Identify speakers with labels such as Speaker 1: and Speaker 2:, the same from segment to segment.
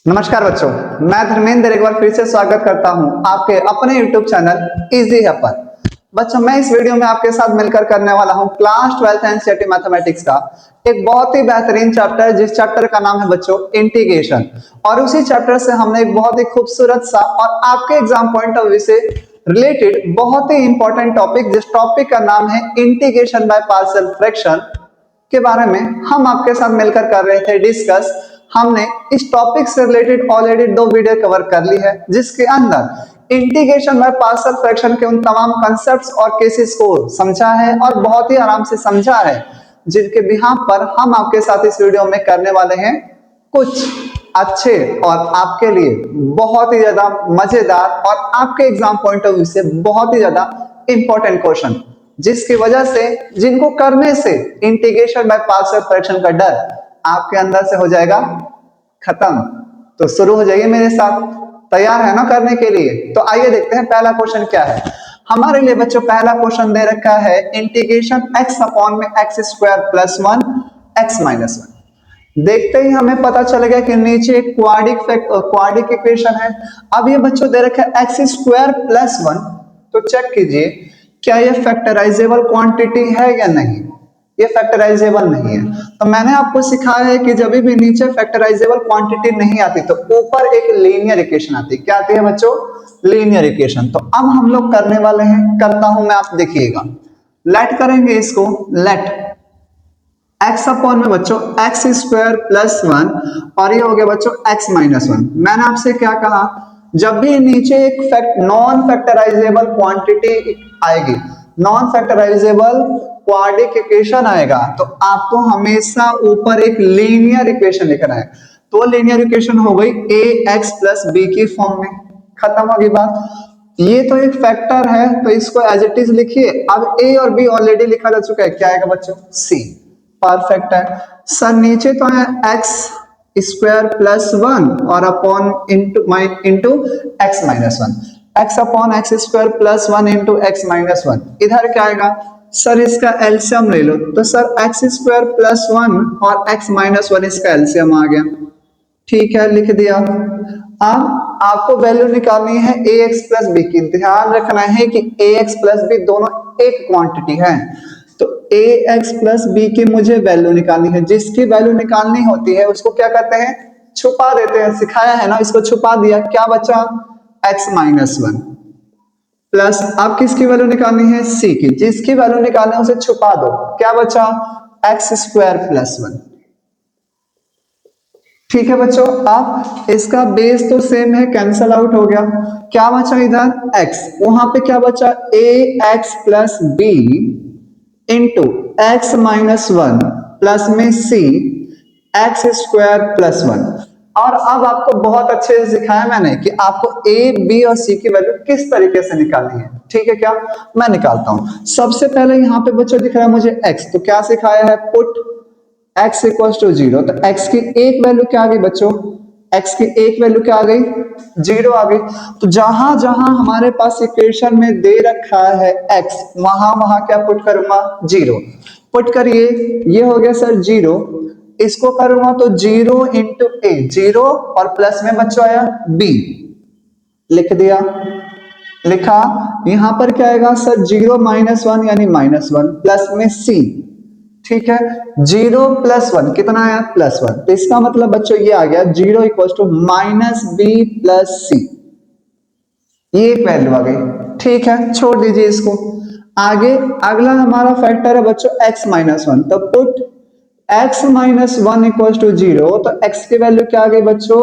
Speaker 1: नमस्कार बच्चों, मैं धर्मेंद्र एक बार फिर से स्वागत करता हूं आपके अपने YouTube चैनल इजी है पर। बच्चों, मैं इस वीडियो में आपके साथ मिलकर करने वाला हूं क्लास 12th एनसीईआरटी मैथमेटिक्स का एक बहुत ही बेहतरीन चैप्टर, जिस चैप्टर का नाम है बच्चों इंटीग्रेशन। और उसी चैप्टर से हमने एक बहुत ही खूबसूरत सा और आपके एग्जाम पॉइंट ऑफ व्यू से रिलेटेड बहुत ही इंपॉर्टेंट टॉपिक, जिस टॉपिक का नाम है इंटीग्रेशन बाय पार्शियल फ्रैक्शन के बारे में हम आपके साथ मिलकर कर रहे थे डिस्कस। हमने इस टॉपिक से रिलेटेड ऑलरेडी 2 वीडियो कवर कर ली है, जिसके अंदर इंटीग्रेशन बाय पार्शियल फ्रैक्शन के उन तमाम कॉन्सेप्ट्स और केसेस को समझा है और बहुत ही आराम से समझा है, जिनके बिहाफ पर हम आपके साथ इस वीडियो में करने वाले हैं कुछ अच्छे और आपके लिए बहुत ही ज्यादा मजेदार और आपके एग्जाम पॉइंट ऑफ व्यू से बहुत ही ज्यादा इंपॉर्टेंट क्वेश्चन, जिसकी वजह से जिनको करने से इंटीग्रेशन बाय पार्शियल फ्रैक्शन का डर आपके अंदर से हो जाएगा खत्म। तो शुरू हो जाइए मेरे साथ, तैयार है ना करने के लिए? तो आइए देखते हैं पहला क्वेश्चन क्या है हमारे लिए। बच्चों, पहला क्वेश्चन दे रखा है इंटीग्रेशन x अपॉन में x square plus 1 x minus 1। देखते ही हमें पता चल गया कि नीचे एक क्वाड्रिक इक्वेशन है। अब ये बच्चों दे रखा है x स्क्वायर प्लस 1, तो चेक कीजिए क्या ये फैक्टराइजेबल क्वांटिटी है या नहीं। ये फैक्टराइजेबल नहीं है। तो मैंने आपको सिखाया है कि जब भी नीचे फैक्टराइजेबल क्वांटिटी नहीं आती तो ऊपर एक लीनियर इक्वेशन आती है। क्या आती है बच्चों? Linear equation. तो अब हम लोग करने वाले हैं, करता हूं मैं, आप देखिएगा। लेट करेंगे इसको, लेट x अपॉन में बच्चों x स्क्वायर प्लस 1 और ये हो गया बच्चों x माइनस 1। मैंने आपसे क्या कहा, जब भी नीचे एक नॉन फैक्टराइजेबल क्वांटिटी आएगी, नॉन फैक्टराइजेबल क्वाड्रिक इक्वेशन आएगा, तो आपको हमेशा ऊपर एक लीनियर इक्वेशन लिखना है। तो लीनियर इक्वेशन हो गई ax प्लस बी की फॉर्म में। खत्म होगी बात। ये तो एक फैक्टर है, तो इसको एज इट इज लिखिए। अब a और b ऑलरेडी लिखा जा चुका है, क्या आएगा बच्चों? c। परफेक्ट है सर। नीचे तो है x स्क्वायर प्लस 1 और upon into x minus 1। x upon x square plus 1 into x minus 1। इधर क्या आएगा सर? इसका एलसीएम ले लो। तो सर एक्स स्क्वायर प्लस 1 और एक्स माइनस 1 इसका एलसीएम आ गया। ठीक है, लिख दिया। अब आपको वैल्यू निकालनी है ए एक्स प्लस बी की। ध्यान रखना है कि ए एक्स प्लस बी दोनों एक क्वांटिटी है। तो ए एक्स प्लस बी की मुझे वैल्यू निकालनी है। जिसकी वैल्यू निकालनी होती है उसको क्या करते हैं? छुपा देते हैं। सिखाया है ना, इसको छुपा दिया। क्या बचा? एक्स माइनस 1 प्लस, अब किसकी वैल्यू निकालनी है? सी की। जिसकी वैल्यू निकालनी है उसे छुपा दो। क्या बचा? X square plus 1। ठीक है बच्चों, अब इसका बेस तो सेम है, कैंसल आउट हो गया। क्या बचा इधर? x। वहां पे क्या बचा? A x plus B into x minus 1 plus में सी एक्स स्क्वायर प्लस 1। और अब आपको बहुत अच्छे से सिखाया मैंने कि आपको ए बी और सी की वैल्यू किस तरीके से निकालनी है। ठीक है, क्या मैं निकालता हूं। सबसे पहले यहाँ पे बच्चों दिख रहा है मुझे x, तो क्या सिखाया है? Put x equal to 0। तो x की एक वैल्यू क्या आ गई बच्चों? x की एक वैल्यू क्या आ गई? 0 आ गई। तो जहां जहां हमारे पास इक्वेशन में दे रखा है x, वहां वहां क्या पुट करूंगा? 0 पुट करिए। ये हो गया सर 0। इसको करूंगा तो 0 इंटू ए, 0 और प्लस में बच्चों आया b। लिख दिया, लिखा। यहां पर क्या आएगा सर? 0 माइनस 1 यानी माइनस 1 प्लस में c। ठीक है, 0 प्लस 1 कितना आया? प्लस 1। तो इसका मतलब बच्चों ये आ गया 0 equal to minus B plus C. ये एक वैल्यू आ गई। ठीक है, छोड़ दीजिए इसको। आगे अगला हमारा फैक्टर है बच्चों x माइनस 1। तो put x minus 1 equal to 0। तो x की वैल्यू क्या आ गई बच्चों?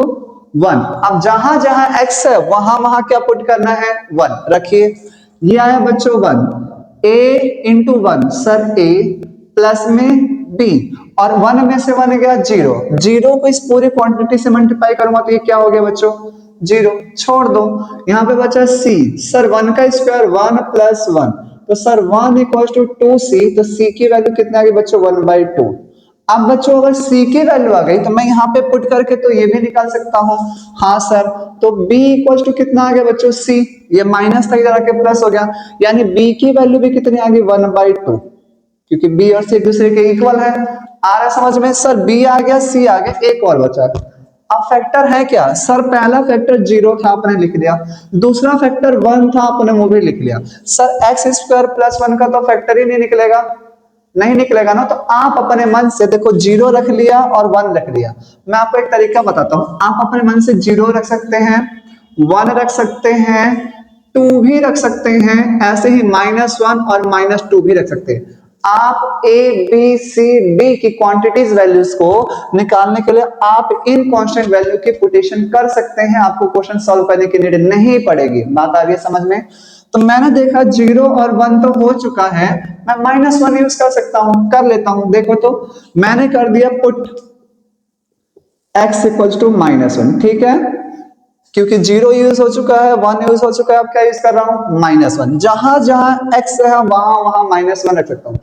Speaker 1: 1। अब जहां जहां x है वहां वहां क्या पुट करना है? 1 रखिए। ये आया बच्चों 1। a into 1 sir a plus में b, और 1 में से 1 गया 0। 0 को इस पूरी क्वांटिटी से मल्टीप्लाई करूंगा तो ये क्या हो गया बच्चों? 0। छोड़ दो। यहाँ पे बचा c। सर 1 का स्क्वायर 1 प्लस 1, तो सर 1 इक्वल टू 2c। तो c की वैल्यू कितनी आ गई बच्चों? 1/2। अब बच्चों अगर c की वैल्यू आ गई तो मैं यहाँ पे पुट करके तो ये भी निकाल सकता हूँ। हाँ सर, तो b इक्वल टू कितना आ गया बच्चों? c। ये माइनस था, इधर आके प्लस हो गया, यानी b की वैल्यू भी कितनी आ गई? 1/2, क्योंकि b और c एक दूसरे के इक्वल है। आ रहा समझ में? सर b आ गया, c आ गया, एक और बचा। अब फैक्टर है क्या सर? पहला फैक्टर 0 था, आपने लिख दिया। दूसरा फैक्टर 1 था, आपने वो भी लिख लिया। सर एक्स स्क्वायर प्लस 1 का तो फैक्टर ही नहीं निकलेगा, नहीं निकलेगा ना। तो आप अपने मन से देखो 0 रख लिया और 1 रख लिया। मैं आपको एक तरीका बताता हूं, आप अपने मन से 0 रख सकते हैं, 1 रख सकते हैं, 2 भी रख सकते हैं, ऐसे ही -1 और -2 भी रख सकते हैं। आप ए बी सी डी की क्वांटिटीज वैल्यूज को निकालने के लिए आप इन कांस्टेंट वैल्यू की पुटेशन कर सकते हैं, आपको क्वेश्चन सॉल्व करने की नीड नहीं पड़ेगी। बात आ रही है समझ में? तो मैंने देखा 0 और 1 तो हो चुका है, मैं -1 यूज कर सकता हूं, कर लेता हूं। देखो तो मैंने कर दिया पुट x इक्वल्स टू -1, ठीक है, क्योंकि 0 यूज हो चुका है, 1 यूज हो चुका है, अब क्या यूज कर रहा हूं? -1। जहां जहां x है वहां वहां -1 रख सकता हूं।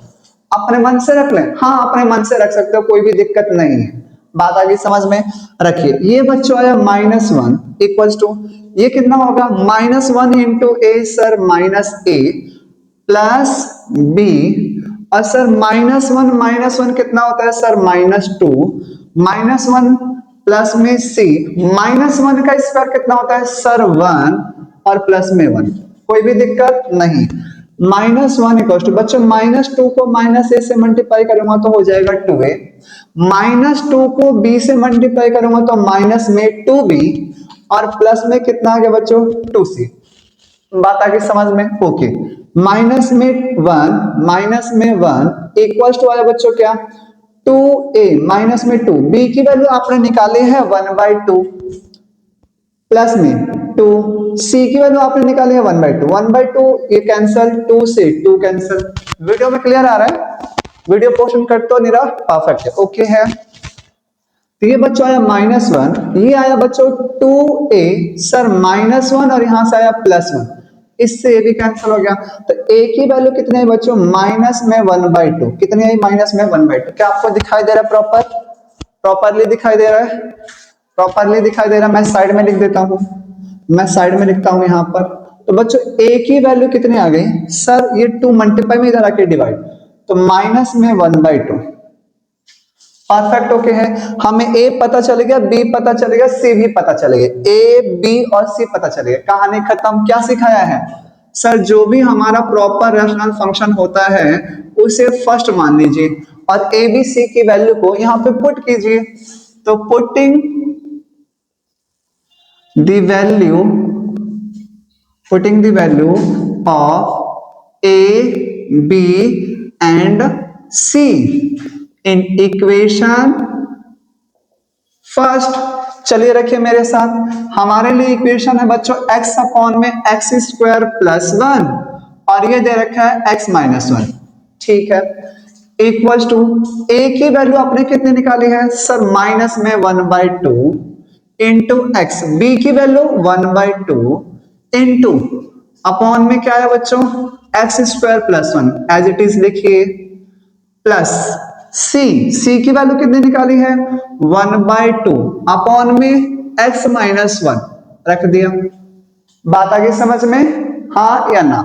Speaker 1: अपने मन से रख लें, हाँ अपने मन से रख सकते हो, कोई भी दिक्कत नहीं है। बात आ गई समझ में? रखिए, ये बच्चों आया -1 इक्वल्स टू, ये कितना होगा? -1 into A sir -a plus b, और सर -1 कितना होता है सर? -2, -1 प्लस में c, -1 का स्क्वायर कितना होता है सर? 1, और प्लस में 1, कोई भी दिक्कत नहीं। -1 इक्वल टू बच्चों -2 को -a से मल्टीप्लाई करूंगा तो हो जाएगा 2a, -2 को b से मल्टीप्लाई करूंगा तो माइनस में 2b, और प्लस में कितना आ गया बच्चों? 2c। बात आ गई समझ में? ओके, माइनस में 1 इक्वल्स टू आया बच्चों क्या? 2a माइनस में 2, b की वैल्यू आपने निकाली है 1/2, प्लस में 2, c की वैल्यू आपने निकाली है 1/2, 1/2 ये कैंसल, 2 से 2 कैंसल। वीडियो में क्लियर आ रहा है? वीडियो पोर्शन कट तो नहीं रहा? परफेक्ट है, ओके है। तो ये बच्चों आया -1, ये आया बच्चों 2a सर -1, और यहां से आया +1, इससे ये भी कैंसिल हो गया। तो a की वैल्यू कितनी है बच्चों? माइनस में 1/2, कितनी आई? माइनस में 1/2। क्या आपको दिखाई दे रहा है? प्रॉपरली दिखाई दे रहा है? प्रॉपरली दिखाई दे रहा है। मैं साइड में लिख देता हूं, मैं साइड में लिखता हूं यहां पर। तो बच्चों a की वैल्यू कितनी आ गई सर? ये 2 मल्टीप्लाई में इधर आके डिवाइड, तो माइनस में 1/2। परफेक्ट, ओके है। हमें a पता चल गया, b पता चल गया, c भी पता चल गया, a b और c पता चल गया। कहानी खत्म। क्या सिखाया है सर? जो भी हमारा प्रॉपर रैशनल फंक्शन होता है उसे फर्स्ट मान लीजिए, और a b c की वैल्यू को यहां पे पुट कीजिए। तो putting the value of a b and c in equation first. चलिए रखिए मेरे साथ, हमारे लिए इक्वेशन है बच्चों x अपॉन में x² प्लस 1, और ये दे रखा है x माइनस 1, ठीक है, इक्वल्स टू a की वैल्यू आपने कितनी निकाली है सर? माइनस में 1/2 इंटू x, b की वैल्यू 1/2 इंटू अपॉन में क्या है बच्चों? x² plus 1 as it is लिखिए, प्लस c की वैल्यू कितनी निकाली है? 1/2 अपॉन में x माइनस 1 रख दिया। बात आ गई समझ में? हाँ या ना?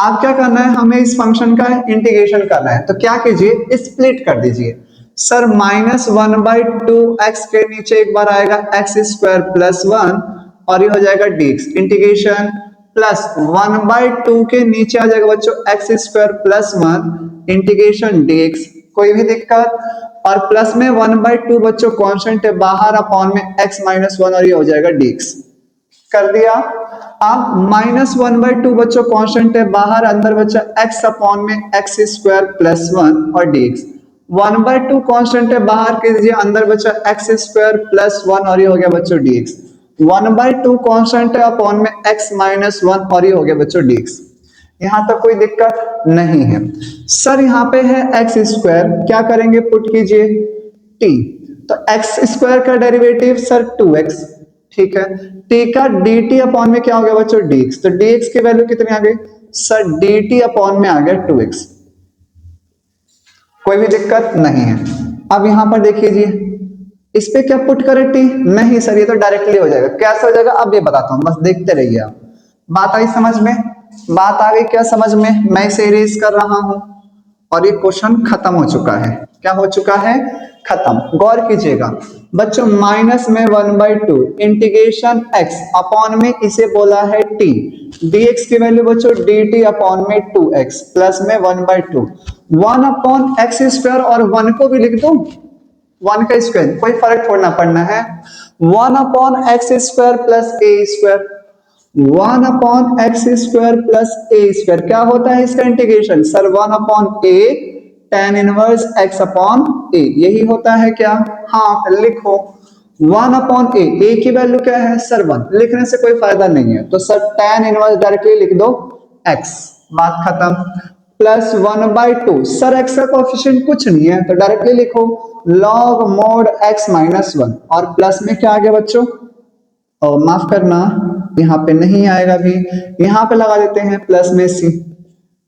Speaker 1: आप क्या करना है, हमें इस फंक्शन का इंटीग्रेशन करना है। तो क्या कीजिए, स्प्लिट कर दीजिए सर। -1/2 x के नीचे एक बार आएगा x² प्लस 1, और ये हो जाएगा dx इंटीग्रेशन, प्लस 1/2 के नीचे आ जाएगा बच्चों x² प्लस 1 इंटीग्रेशन dx, कोई भी दिक्कत? और प्लस में 1/2 बच्चों कांस्टेंट है बाहर, अपॉन में x माइनस 1, और ये हो जाएगा dx। कर दिया। अब -1/2 बच्चों कांस्टेंट है बाहर, अंदर बच्चा x अपॉन में x² प्लस 1 और dx। 1/2 कांस्टेंट है बाहर कीजिए, अंदर बच्चा x² प्लस 1, और ये हो गया बच्चों dx। 1/2 कांस्टेंट है अपॉन में x माइनस 1, और ये हो गया बच्चों dx। यहां तक कोई दिक्कत नहीं है सर। यहां पे है x², क्या करेंगे? पुट कीजिए t, तो x² का डेरिवेटिव सर 2x, ठीक है, t का dt अपॉन में क्या हो गया बच्चों? dx। तो dx की वैल्यू कितनी आ गई सर? dt अपॉन में आ गया 2x, कोई भी दिक्कत नहीं है। अब यहां पर देखिए, इस पे क्या पुट करें t? नहीं सर, ये तो डायरेक्टली हो जाएगा। कैसे हो जाएगा अब ये बताता हूं, बस देखते रहिए आप। बात आई समझ में? बात आ गई क्या समझ में? मैं इसे इरेज कर रहा हूं, और ये क्वेश्चन खत्म हो चुका है। क्या हो चुका है? खत्म। गौर कीजिएगा, बच्चों माइनस में 1/2 इंटीग्रेशन x अपॉन में इसे बोला है t, dx की वैल्यू बच्चों dt अपॉन में 2x प्लस में 1/2 1 अपॉन एक्स स्क्वायर, और 1 को भी लिख दो 1 का स्क्वायर, कोई फर्क थोड़ा पड़ना है। 1 upon x square plus a square, 1 upon x square plus a square क्या होता है इसका integration sir 1 upon a tan inverse x upon a, यही होता है क्या। हाँ लिखो 1 अपॉन ए की वैल्यू क्या है सर 1, लिखने से कोई फायदा नहीं है तो सर tan इनवर्स डायरेक्टली लिख दो x, बात खत्म। प्लस 1/2 सर x का कोएफिशिएंट कुछ नहीं है तो डायरेक्टली लिखो log mod x माइनस 1, और प्लस में क्या आ गया बच्चों, और माफ करना यहाँ पे नहीं आएगा भी, यहाँ पे लगा देते हैं प्लस में c,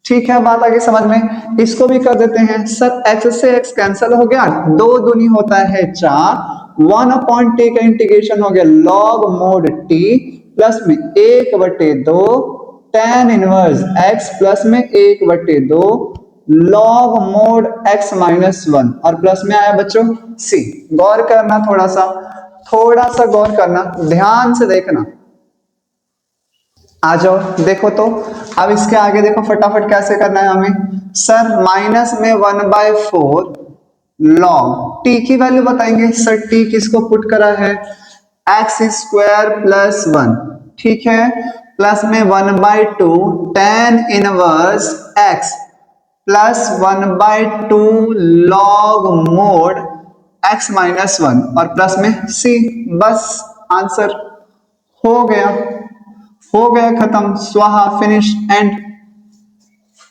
Speaker 1: ठीक है बात आगे समझ में। इसको भी कर देते हैं सर x से x कैंसिल हो गया, 2 दूनी होता है 4, 1 अपॉन t का इंटीग्रेशन हो गया log mod t प्लस में 1/2 tan इनवर्स x प्लस में 1/2 log mod x माइनस 1, और प्लस में आया बच्चों c। गौर करना, थोड़ा सा गौर करना, ध्यान से देखना। आ जाओ देखो तो अब इसके आगे देखो फटाफट कैसे करना है हमें सर माइनस में 1/4 log t की वैल्यू बताएंगे सर, t किसको पुट करा है एक्स स्क्वायर प्लस 1, ठीक है, प्लस में 1/2 tan inverse x plus 1/2 log mod x minus 1, और प्लस में c, बस आंसर हो गया खत्म, स्वाहा, फिनिश एंड।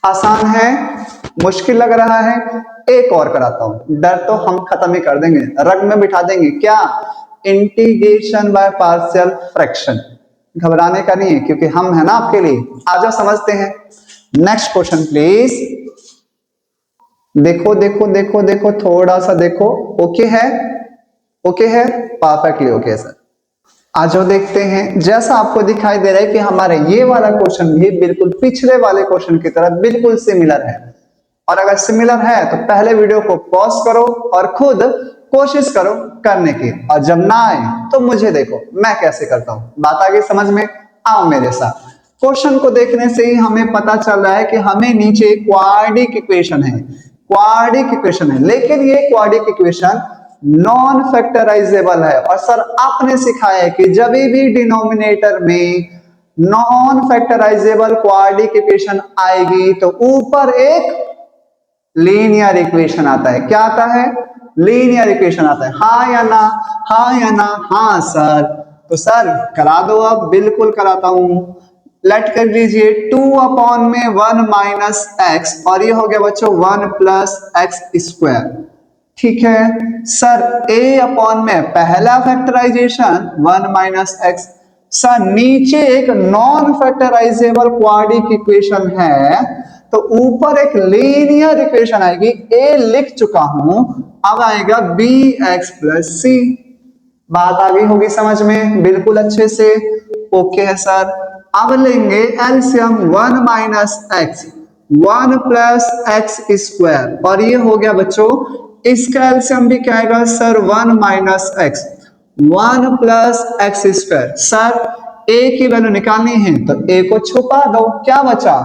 Speaker 1: आसान है, मुश्किल लग रहा है, एक और कराता हूं, डर तो हम खत्म ही कर देंगे, रग में बिठा देंगे क्या, इंटीग्रेशन बाय पार्शियल फ्रैक्शन। घबराने का नहीं है क्योंकि हम है ना आपके लिए। आ जाओ समझते हैं, नेक्स्ट क्वेश्चन प्लीज। देखो थोड़ा सा देखो, ओके है परफेक्टली ओके सर। आज जो देखते हैं, जैसा आपको दिखाई दे रहा है कि हमारे ये वाला क्वेश्चन भी बिल्कुल पिछले वाले क्वेश्चन की तरह बिल्कुल सिमिलर है, और अगर सिमिलर है तो पहले वीडियो को पॉज करो और खुद कोशिश करो करने की, और जब ना आए तो मुझे देखो मैं कैसे करता हूं। बात आगे समझ में, आओ मेरे साथ। क्वेश्चन को देखने से ही हमें पता चल रहा है कि हमें नीचे क्वाड्रिक इक्वेशन है, लेकिन ये क्वाड्रिक इक्वेशन नॉन फैक्टराइजेबल है, और सर आपने सिखाया है कि जब भी डिनोमिनेटर में नॉन फैक्टराइजेबल क्वाड्रिक इक्वेशन आएगी तो ऊपर एक लीनियर इक्वेशन आता है। क्या आता है, लीनियर इक्वेशन आता है। हाँ या ना, हाँ सर, तो सर करा दो, अब बिल्कुल कराता हूं। लेट कर लीजिए 2 अपॉन में 1 माइनस एक्स, और ये हो गया बच्चों 1 प्लस एक्स स्क्वायर, ठीक है सर। a अपॉन में पहला फैक्टराइजेशन 1 माइनस एक्स, सर नीचे एक नॉन फैक्टराइजेबल क्वाड्रिक इक्वेशन है तो ऊपर एक लीनियर इक्वेशन आएगी। a लिख चुका हूं, अब आएगा bx प्लस सी। बात आ गई होगी समझ में बिल्कुल अच्छे से, ओके है सर। अब लेंगे LCM 1 minus x 1 plus X square, और ये हो गया बच्चों इसका एलसीएम भी क्या आएगा sir 1 minus x 1 plus X square. Sir a की वैल्यू निकालनी है तो a को छुपा दो, क्या बचा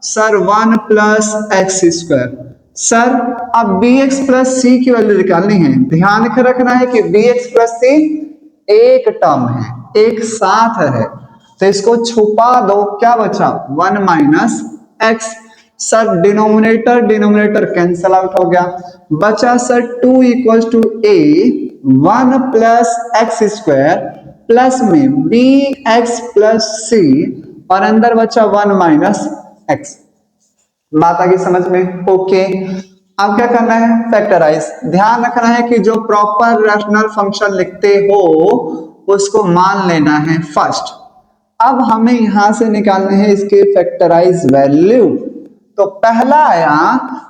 Speaker 1: sir 1 plus X square. Sir अब bx प्लस c की वैल्यू निकालनी है, ध्यान रखना है कि bx प्लस c एक टर्म है, एक साथ है, तो इसको छुपा दो, क्या बचा 1 minus X. Sir denominator cancel out हो गया, बचा sir 2 equals to a 1 plus X square plus में bx प्लस c, और अंदर बचा 1 माइनस एक्स। बात आ गई समझ में, ओके। अब क्या करना है, फैक्टराइज। ध्यान रखना है कि जो प्रॉपर रैशनल फंक्शन लिखते हो उसको मान लेना है फर्स्ट। अब हमें यहां से निकालने हैं इसके फैक्टराइज वैल्यू। तो पहला आया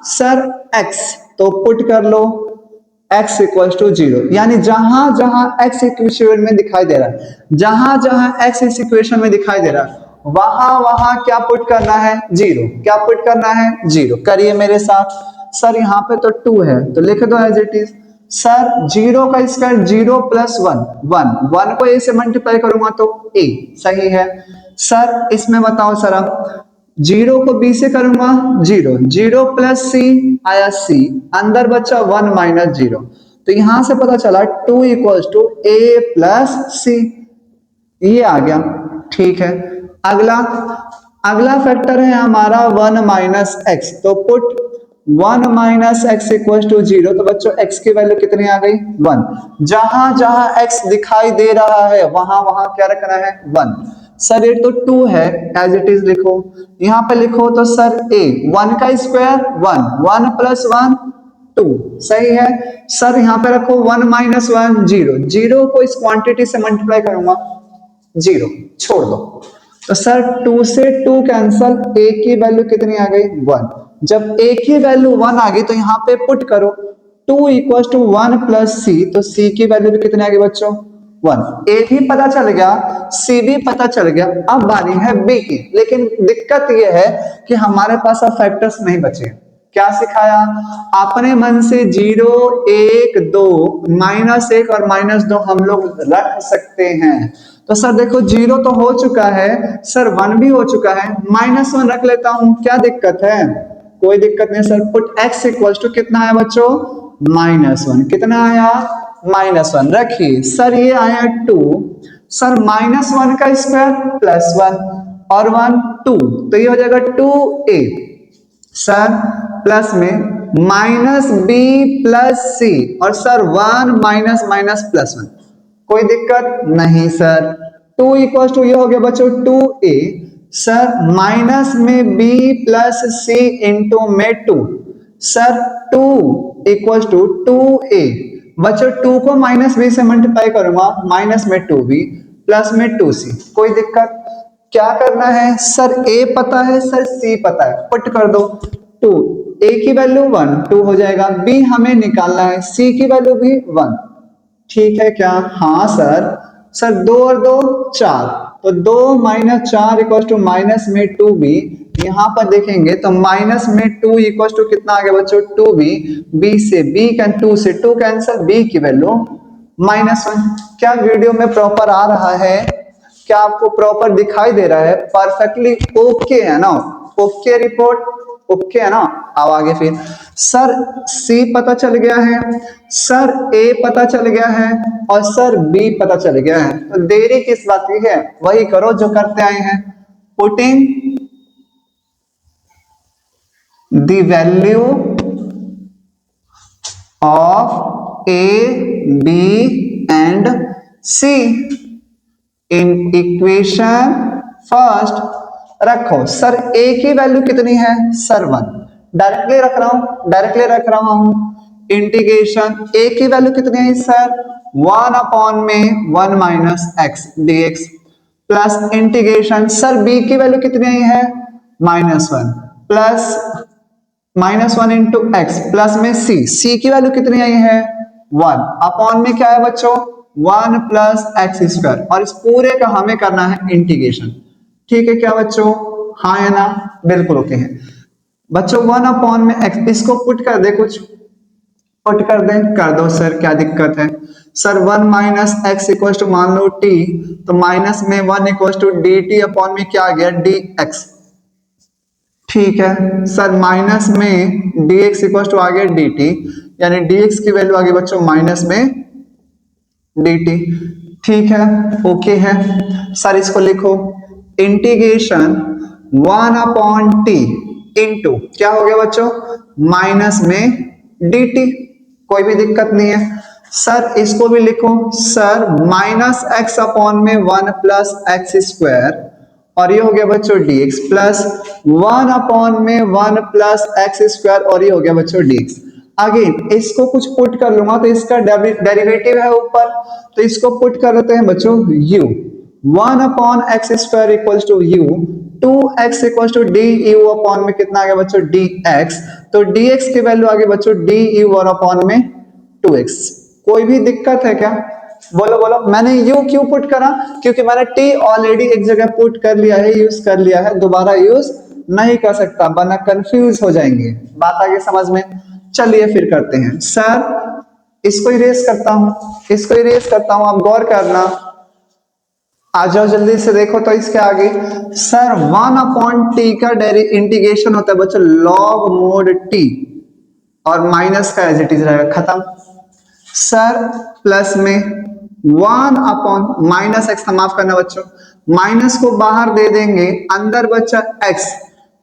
Speaker 1: सर x, तो पुट कर लो x इक्वल्स टू 0, यानी जहां जहां x इक्वेशन में दिखाई दे रहा है, जहां जहां x इस इक्वेशन में दिखाई दे रहा है वहां वहां क्या पुट करना है 0, क्या पुट करना है 0। करिए मेरे साथ। सर यहाँ पे तो 2 है तो लिख दो एज इट इज, सर 0 का स्क्वायर 0 प्लस 1 1 1 को a से मल्टीप्लाई करूंगा तो a सही है। सर इसमें बताओ सर, अब 0 को b से करूंगा 0 0 प्लस c आया c, अंदर बचा 1 माइनस 0, तो यहां से पता चला 2 equals to a plus c, ये आ गया। ठीक है, अगला अगला फैक्टर है हमारा 1 माइनस एक्स, तो put 1 minus X equal to 0, तो बच्चों x की वैल्यू कितनी आ गई 1। जहां जहां x दिखाई दे रहा है वहां वहां क्या रखना है 1। सर ये तो 2 है, एज इट इज लिखो, यहां पे लिखो तो सर a 1 का स्क्वायर 1 1 प्लस 1 2 सही है। सर यहां पे रखो 1 माइनस 1 0 0 को इस क्वांटिटी से मल्टीप्लाई करूंगा 0 छोड़ दो, तो सर 2 से 2 कैंसल, a की वैल्यू कितनी आ गई 1। जब a की वैल्यू 1 आ गई तो यहाँ पे पुट करो 2 इक्वल टू 1 प्लस c, तो c की वैल्यू भी कितनी आ गई बच्चों 1। a भी पता चल गया, c भी पता चल गया, अब बारी है b की। लेकिन दिक्कत यह है कि हमारे पास अब फैक्टर्स नहीं बचे। क्या सिखाया अपने मन से 0 1 2 माइनस 1 और माइनस 2 हम लोग रख सकते हैं। तो सर देखो 0 तो हो चुका है, सर 1 भी हो चुका है, माइनस 1 रख लेता हूं, क्या दिक्कत है, कोई दिक्कत नहीं। Sir put x equals to कितना आया बच्चों माइनस 1, कितना आया माइनस 1 रखिए। सर ये आया 2, सर माइनस 1 का स्क्वायर प्लस 1 और 1 2, तो ये हो जाएगा 2a। सर प्लस में माइनस b प्लस c, और सर 1 माइनस माइनस प्लस 1, कोई दिक्कत नहीं। सर 2 इक्वल टू ये हो गया बच्चों 2a, सर माइनस में b प्लस c इंटू में 2, सर 2 इक्वल टू 2a, बच्चों 2 को माइनस b से मल्टीप्लाई करूंगा माइनस में 2b प्लस में 2c, कोई दिक्कत। क्या करना है सर a पता है, सर c पता है, पुट कर दो 2, a की वैल्यू 1 2 हो जाएगा, b हमें निकालना है, c की वैल्यू भी 1, ठीक है क्या, हाँ सर। सर 2 और 2 4, तो 2 माइनस 4 इक्वल टू माइनस में 2b, यहां पर देखेंगे तो माइनस में 2 इक्वल टू कितना आ गया बच्चों 2b, b से b कैन 2 से 2 कैंसिल, b की वैल्यू माइनस 1। क्या वीडियो में प्रॉपर आ रहा है, क्या आपको प्रॉपर दिखाई दे रहा है, परफेक्टली ओके है ना, ओके रिपोर्ट ओके है ना। अब आगे फिर सर C पता चल गया है, सर A पता चल गया है, और सर B पता चल गया है, तो देरी किस बात की है, वही करो जो करते आए हैं। Putting the value of A B and C in equation first रखो। सर a की वैल्यू कितनी है सर 1, डायरेक्टली रख रहा हूं इंटीग्रेशन, a की वैल्यू कितनी है सर 1 अपॉन में 1 minus x dx, plus integration sir b की वैल्यू कितनी आई है -1 प्लस -1 इंटू एक्स प्लस में c की वैल्यू कितनी आई है 1 अपॉन में क्या है बच्चों 1 प्लस एक्स स्क्वायर, और इस पूरे का हमें करना है इंटीग्रेशन। ठीक है क्या बच्चों, हाँ है ना, बिल्कुल ओके है बच्चों। 1 अपॉन में एक्स, इसको पुट कर दे, कुछ पुट कर दे, कर दो सर, क्या दिक्कत है। Sir 1 minus X equal to मान लो t, तो माइनस में 1 equal to D T upon में क्या आ गया dx, ठीक है। सर माइनस में dx इक्वल टू आ गया dt, यानी dx की वैल्यू आ गई बच्चों माइनस में dt, ठीक है ओके है। सर इसको लिखो इंटीग्रेशन 1 अपॉन टी इंटू क्या हो गया बच्चों माइनस में dt, कोई भी दिक्कत नहीं है। सर इसको भी लिखो सर माइनस एक्स अपॉन में 1 प्लस एक्स स्क्वायर, और ये हो गया बच्चों dx प्लस 1 अपॉन में 1 प्लस एक्स स्क्वायर, और ये हो गया बच्चों dx। अगेन इसको कुछ पुट कर लूंगा तो इसका डेरिवेटिव है ऊपर, तो इसको पुट कर लेते हैं बच्चों u 1 upon x square equal to u 2x equal to D U upon में कितना आ गया बच्चों dx, तो dx की वैल्यू आ गई बच्चों डी यू और अपॉन में 2x। कोई भी दिक्कत है क्या, बोलो बोलो। मैंने u क्यों पुट करा, क्योंकि मैंने t ऑलरेडी एक जगह पुट कर लिया है, यूज कर लिया है, दोबारा यूज नहीं कर सकता वरना कंफ्यूज हो जाएंगे। बात आगे समझ में, चलिए फिर करते हैं। सर इसको इरेज करता हूं, इसको इरेज करता हूं, आप गौर करना। आ जाओ जल्दी से देखो तो इसके आगे सर 1/t का इंटीग्रेशन होता है बच्चों log mod t और माइनस का एज इट इज रहेगा, खत्म। सर प्लस में 1 माइनस एक्स, माफ करना बच्चों, माइनस को बाहर दे देंगे, अंदर बच्चा x,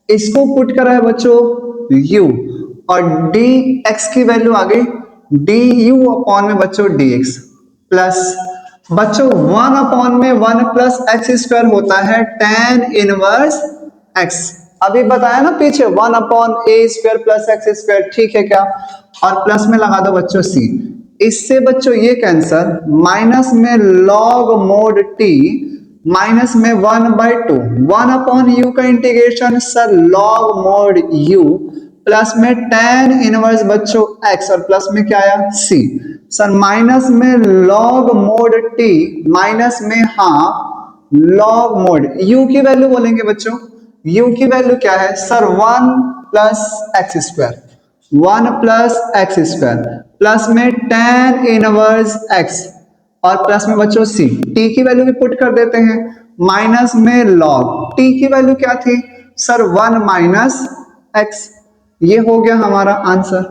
Speaker 1: इसको पुट करा है बच्चों u और dx की वैल्यू आ गई du में बच्चों dx प्लस बच्चों 1 में 1 प्लस एक्स स्क्वायर होता है tan इनवर्स x। अभी बताया ना पीछे 1/a² प्लस एक्स स्क्वायर, ठीक है क्या, और प्लस में लगा दो बच्चों c। इससे बच्चों ये कैंसर, माइनस में log mod t माइनस में 1/2 1/u का integration sir log mod u plus में tan इनवर्स बच्चों x और प्लस में क्या आया c। सर माइनस में log mod t माइनस में हाफ log mod u की वैल्यू बोलेंगे बच्चों, u की वैल्यू क्या है sir 1 plus X square, 1 plus X square plus में tan इनवर्स x और प्लस में बच्चों c। t की वैल्यू भी पुट कर देते हैं, माइनस में log t की वैल्यू क्या थी सर 1 माइनस x। ये हो गया हमारा आंसर।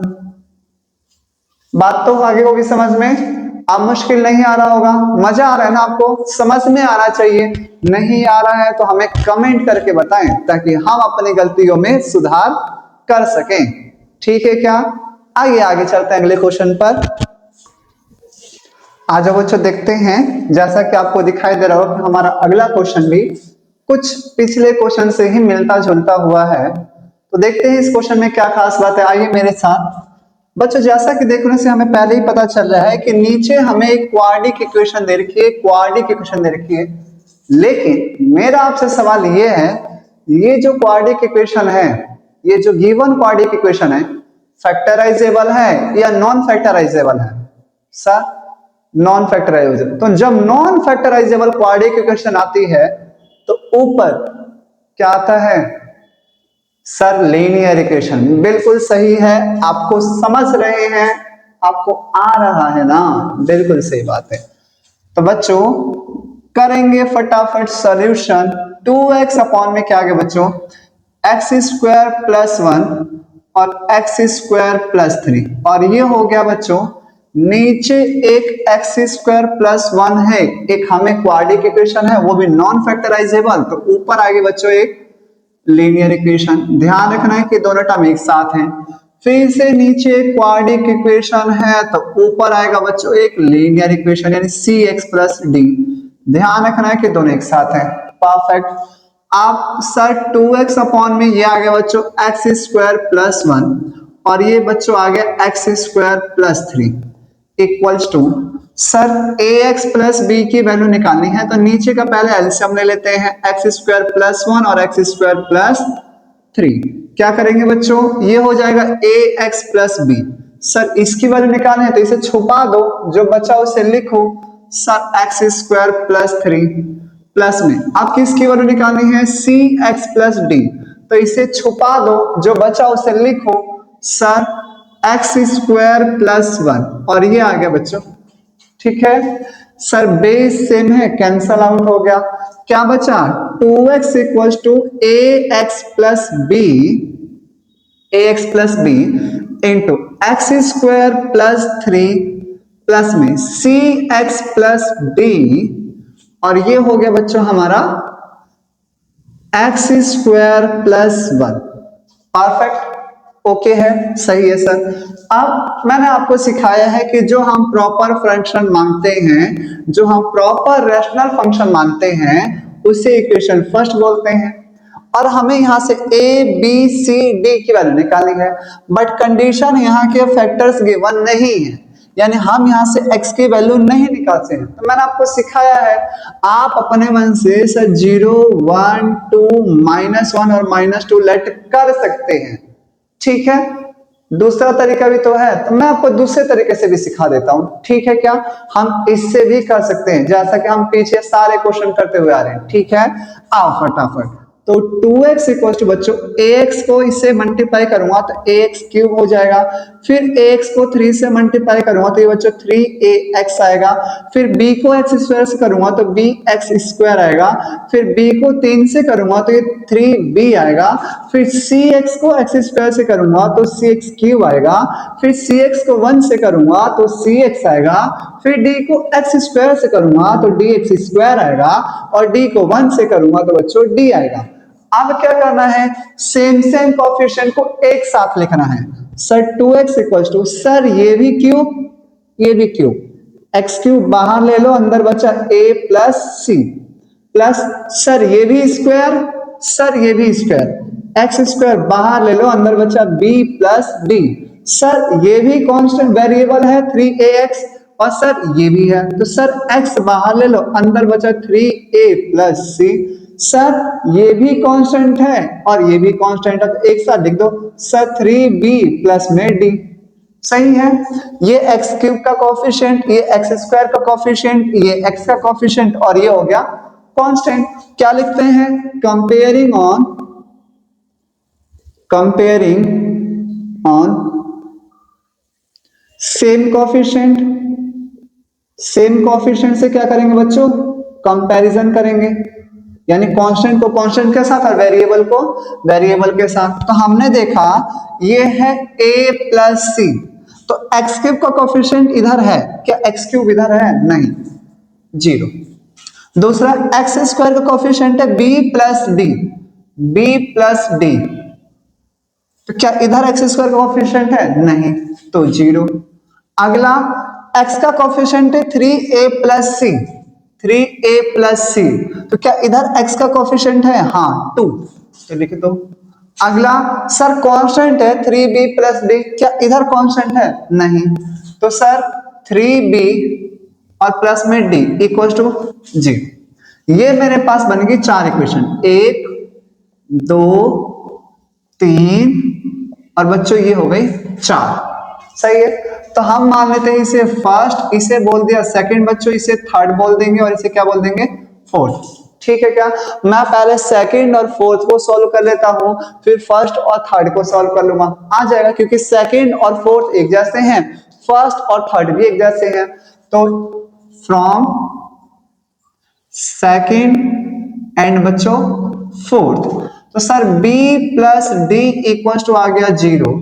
Speaker 1: बात तो आगे होगी समझ में, अब मुश्किल नहीं आ रहा होगा, मजा आ रहा है ना आपको, समझ में आना चाहिए। नहीं आ रहा है तो हमें कमेंट करके बताएं ताकि हम अपनी गलतियों में सुधार कर सकें, ठीक है क्या। आगे आगे चलते हैं अगले क्वेश्चन पर। आज बच्चों देखते हैं, जैसा कि आपको दिखाई दे रहा हो कि हमारा अगला क्वेश्चन भी कुछ पिछले क्वेश्चन से ही मिलता जुलता हुआ है। तो देखते हैं इस क्वेश्चन में क्या खास बात है, आइए मेरे साथ। बच्चों जैसा कि देखने से हमें पहले ही पता चल रहा है कि नीचे हमें एक क्वाड्रिक इक्वेशन दे रखी है, क्वाड्रिक इक्वेशन दे रखी है, लेकिन मेरा आपसे सवाल ये है, ये जो क्वाड्रिक इक्वेशन है, ये जो गिवन क्वाड्रिक इक्वेशन है, फैक्टराइजेबल है या नॉन फैक्टराइजेबल है सर, नॉन फैक्टराइजेबल। तो जब नॉन फैक्टराइजेबल क्वाड्रिक इक्वेशन आती है तो ऊपर क्या आता है सर लीनियर इक्वेशन। बिल्कुल सही है, आपको समझ रहे हैं, आपको आ रहा है ना, बिल्कुल सही बात है। तो बच्चों करेंगे फटाफट सॉल्यूशन। 2x अपॉन में क्या आ गया बच्चों एक्स स्क्वायर प्लस 1 और एक्स स्क्वायर प्लस 3, और ये हो गया बच्चों नीचे एक एक्स स्क्वायर प्लस 1 है, एक हमें क्वाड्रिक इक्वेशन है वो भी नॉन फैक्टराइजेबल, तो ऊपर आगे बच्चों एक लीनियर इक्वेशन। ध्यान रखना है कि दोनों टर्म एक साथ हैं। फिर से नीचे क्वाड्रिक इक्वेशन है तो ऊपर आएगा बच्चों एक लीनियर इक्वेशन यानी cx प्लस डी। ध्यान रखना है कि दोनों एक साथ हैं, परफेक्ट। आप सर 2x अपॉन में ये आ गया बच्चों एक्स स्क्वायर प्लस 1 और ये बच्चों आ गया X square plus 3 equals to sir ax plus B की वैल्यू निकालनी है तो नीचे का पहले एलसीएम ले लेते हैं, एक्स स्क्वायर प्लस 1 और एक्स स्क्वायर प्लस 3। क्या करेंगे बच्चों, ये हो जाएगा ax प्लस बी। सर इसकी वैल्यू निकालनी है तो इसे छुपा दो, जो बचा उसे लिखो sir x square plus 3 plus में अब किसकी वैल्यू निकालनी है सी एक्स प्लस डी, तो इसे छुपा दो, जो बचा उसे लिखो सर एक्स स्क्वायर प्लस 1 और ये आ गया बच्चों, ठीक है। सर बेस सेम है, कैंसल आउट हो गया, क्या बचा 2x equals to ax plus B into x square plus 3 plus में सी एक्स प्लस डी और ये हो गया बच्चों हमारा x square plus 1। Perfect, okay है, सही है सर। अब मैंने आपको सिखाया है कि जो हम प्रॉपर फंक्शन मानते हैं, जो हम प्रॉपर रैशनल फंक्शन मानते हैं उसे इक्वेशन फर्स्ट बोलते हैं, और हमें यहां से a b c d की वैल्यू निकालनी है, बट कंडीशन यहाँ के फैक्टर्स गिवन नहीं है, यानी हम यहां से x की वैल्यू नहीं निकालते हैं। तो मैंने आपको सिखाया है आप अपने मन से सर 0 1 2 -1 और -2 लेट कर सकते हैं, ठीक है। दूसरा तरीका भी तो है, तो मैं आपको दूसरे तरीके से भी सिखा देता हूं, ठीक है क्या। हम इससे भी कर सकते हैं जैसा कि हम पीछे सारे क्वेश्चन करते हुए आ रहे हैं, ठीक है। आओ फटाफट तो 2x इक्वल टू बच्चों ax को इससे मल्टीप्लाई करूंगा तो ax क्यूब हो जाएगा, फिर ax को 3 से मल्टीप्लाई करूंगा तो ये बच्चों 3ax आएगा, फिर b को x स्क्वायर से करूंगा तो bx स्क्वायर आएगा, फिर b को 3 से करूंगा तो ये 3b आएगा, फिर cx को x स्क्वायर से करूंगा तो cx क्यूब आएगा, फिर cx को 1 से करूंगा तो cx आएगा, फिर d को x स्क्वायर से करूंगा तो dx स्क्वायर आएगा, और d को 1 से करूंगा तो बच्चों d आएगा। अब क्या करना है, सेम कोएफिशिएंट को एक साथ लिखना है। Sir 2x equal to, sir ये भी क्यूब ये भी क्यूब, x क्यूब बाहर ले लो, अंदर बचा a plus C, plus sir ये भी स्क्वायर, सर ये भी स्क्वायर, x स्क्वायर बाहर ले लो, अंदर बचा b प्लस डी, सर ये भी कांस्टेंट वेरिएबल है 3ax, और सर ये भी है, तो सर x बाहर ले लो, अंदर बचा 3a प्लस सी, सर ये भी कांस्टेंट है और ये भी कांस्टेंट है, तो एक साथ लिख दो सर 3b प्लस में d। सही है, ये x क्यूब का कोएफिशिएंट, ये x स्क्वायर का कोएफिशिएंट, ये x का कोएफिशिएंट, और ये हो गया कांस्टेंट। क्या लिखते हैं, कंपेयरिंग ऑन सेम कोएफिशिएंट से क्या करेंगे बच्चों, कंपैरिजन करेंगे, यानी कांस्टेंट को कांस्टेंट के साथ और वेरिएबल को वेरिएबल के साथ। तो हमने देखा ये है a प्लस सी, तो x क्यूब का कोएफिशिएंट इधर है क्या, x क्यूब इधर है नहीं, 0। दूसरा x स्क्वायर का कोएफिशिएंट है b प्लस डी, तो क्या इधर x स्क्वायर का कोएफिशिएंट है नहीं, तो 0। अगला x का कोएफिशिएंट है 3a प्लस सी, तो क्या इधर x का कोएफिशिएंट है, हाँ 2, तो लिख दो। अगला सर कांस्टेंट है 3b प्लस डी, क्या इधर कांस्टेंट है नहीं, तो सर 3b और प्लस में d इक्वल टू 0। ये मेरे पास बन गई 4 इक्वेशन, 1 2 3 और बच्चों ये हो गई 4। सही है, तो हम मान लेते हैं इसे फर्स्ट, इसे बोल दिया सेकंड, बच्चों इसे थर्ड बोल देंगे, और इसे क्या बोल देंगे, फोर्थ। ठीक है क्या, मैं पहले सेकंड और फोर्थ को सॉल्व कर लेता हूं, फिर फर्स्ट और थर्ड को सॉल्व कर लूंगा, आ जाएगा, क्योंकि सेकंड और फोर्थ एक जैसे हैं, फर्स्ट और थर्ड भी एक जैसे हैं। तो फ्रॉम सेकंड एंड बच्चों फोर्थ, तो sir b plus D equal to आ गया 0,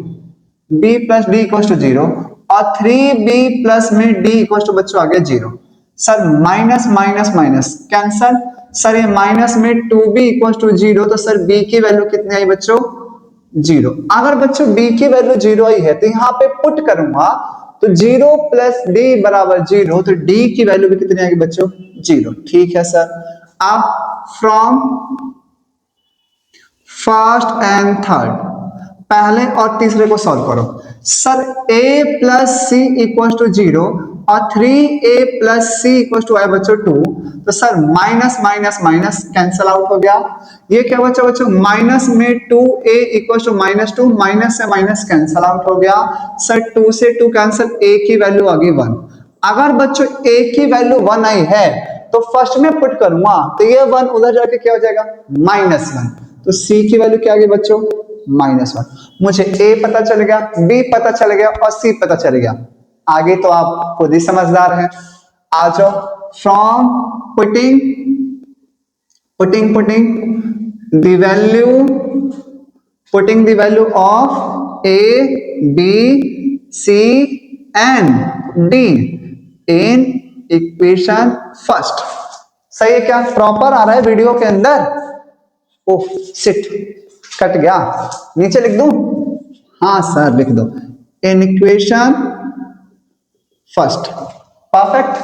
Speaker 1: b plus D equal to 0, और 3b प्लस में d इक्वल टू बच्चों आ गया 0। Sir minus minus minus cancel, sir ये माइनस में 2b इक्वल टू 0, तो सर b की वैल्यू कितनी आई बच्चों, 0। अगर बच्चों b की वैल्यू 0 आई है तो यहाँ पे पुट करूंगा, तो 0 प्लस d बराबर 0, तो d की वैल्यू भी कितनी आएगी बच्चों, 0। ठीक है सर, अब फ्रॉम फर्स्ट एंड थर्ड, पहले और तीसरे को सॉल्व करो। Sir a plus C equal to 0 और 3a plus C equal to आया बच्चों 2, तो sir minus minus minus cancel out हो गया। ये क्या बच्चा बच्चों, माइनस में 2a इक्वल टू -2, माइनस से माइनस कैंसल आउट हो गया। सर 2 से 2 कैंसल, a की वैल्यू आ गई 1। अगर बच्चों a की वैल्यू 1 आई है तो फर्स्ट में पुट करूंगा, तो ये 1 उधर जाके क्या हो जाएगा, -1, तो c की वैल्यू क्या आ गई बच्चों, -1। मुझे a पता चल गया, b पता चल गया और c पता चल गया, आगे तो आप खुद ही समझदार हैं। आ जाओ, from putting the value of a b c and d in equation first. सही है क्या, प्रॉपर आ रहा है वीडियो के अंदर, ओह शिट कट गया, नीचे लिख दूं, हाँ सर लिख दो, इन इक्वेशन फर्स्ट, परफेक्ट।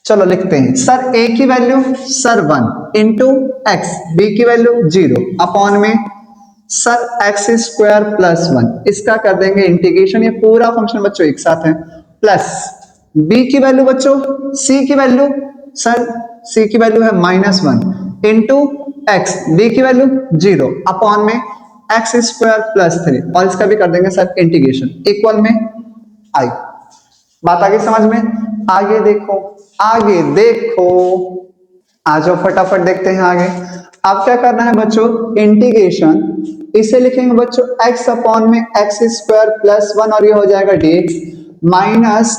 Speaker 1: चलो लिखते हैं, सर a की value sir 1 into x, b की वैल्यू 0 अपॉन में सर x स्क्वायर प्लस 1, इसका कर देंगे इंटीग्रेशन, ये पूरा फंक्शन बच्चों एक साथ है, प्लस b की वैल्यू बच्चों, c की वैल्यू, सर c की वैल्यू है -1 इंटू x, d की वैल्यू 0 अपॉन में x स्क्वायर प्लस 3, और इसका भी कर देंगे सर इंटीग्रेशन, इक्वल में i। बात आगे समझ में, आगे देखो आ जाओ फटाफट देखते हैं आगे। अब क्या करना है बच्चों, इंटीग्रेशन इसे लिखेंगे बच्चों x अपॉन में एक्स स्क्वायर प्लस 1 और ये हो जाएगा dx माइनस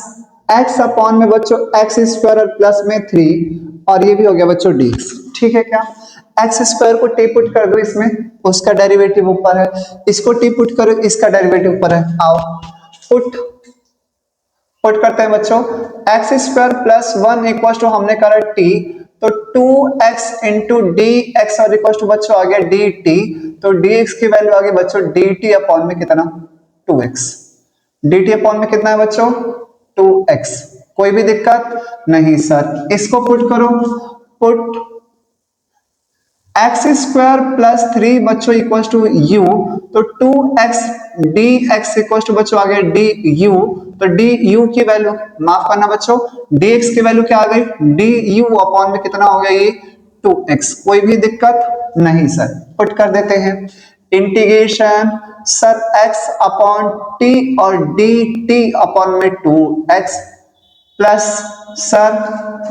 Speaker 1: x अपॉन में बच्चों एक्स स्क्वायर और प्लस में 3 और ये भी हो गया बच्चों dx। ठीक है क्या, एक्स स्क्वायर को टी पुट कर दो इसमें, उसका डेरिवेटिव ऊपर है, इसको टी पुट करो, इसका डेरिवेटिव ऊपर है। आओ पुट पुट करते हैं बच्चों, x square plus 1 equal to हमने करा टी, तो 2x इंटू डी एक्स और इक्वल टू बच्चों आ गया डी टी, तो dx की वैल्यू आ गई बच्चों डी टी अपॉन में कितना 2x। डी टी अपॉन में कितना है बच्चों 2x। कोई भी दिक्कत नहीं सर, इसको पुट करो, पुट एक्स स्क्वायर प्लस 3 बच्चों इक्वल टू यू, तो 2x D x equal to बच्चों आ गया डी यू, तो डी यू की वैल्यू माफ करना बच्चों डी एक्स की वैल्यू क्या आ गई डी यू अपॉन में कितना हो गया ये 2x। कोई भी दिक्कत नहीं सर, पुट कर देते हैं integration sir x upon T और डी टी अपॉन में 2x प्लस सर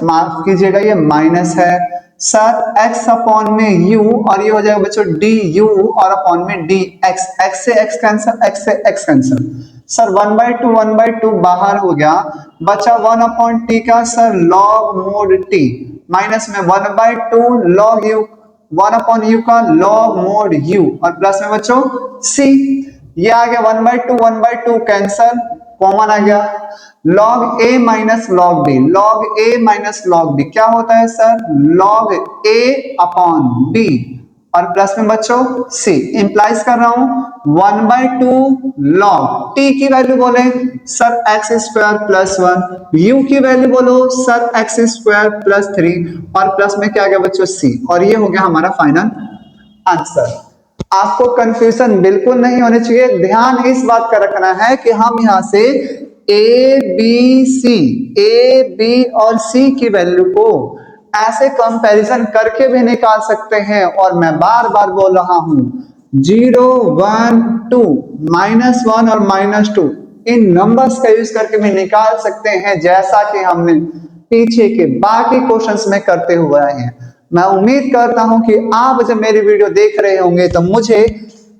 Speaker 1: माफ कीजिएगा ये माइनस है सर x अपॉन में u और ये हो जाएगा बच्चों डी यू और अपॉन में डी एक्स, x से x कैंसिल, x से x कैंसिल सर 1/2 बाहर हो गया, बचा 1 अपॉन टी का sir log mode T minus में 1/2 लॉग यू, 1 अपॉन यू का लॉग मोड यू और प्लस में बच्चों c, ये आ गया 1/2 कैंसिल कॉमन आ गया, log a minus log b, log a minus log b क्या होता है sir log a upon b और प्लस में बच्चों c, इंप्लाइज कर रहा हूं 1/2 log t की वैल्यू बोले sir x square plus 1, u की वैल्यू बोलो सर x स्क्वायर प्लस 3 और प्लस में क्या आ गया बच्चों c, और ये हो गया हमारा फाइनल आंसर। आपको कंफ्यूजन बिल्कुल नहीं होनी चाहिए, ध्यान इस बात का रखना है कि हम यहां से ए बी और सी की वैल्यू को ऐसे कंपैरिजन करके भी निकाल सकते हैं, और मैं बार बार बोल रहा हूं 0 1 2 -1 और -2 इन नंबर्स का यूज करके भी निकाल सकते हैं, जैसा कि हमने पीछे के बाकी क्वेश्चंस में करते हुए आए हैं। मैं उम्मीद करता हूं कि आप जब मेरी वीडियो देख रहे होंगे तो मुझे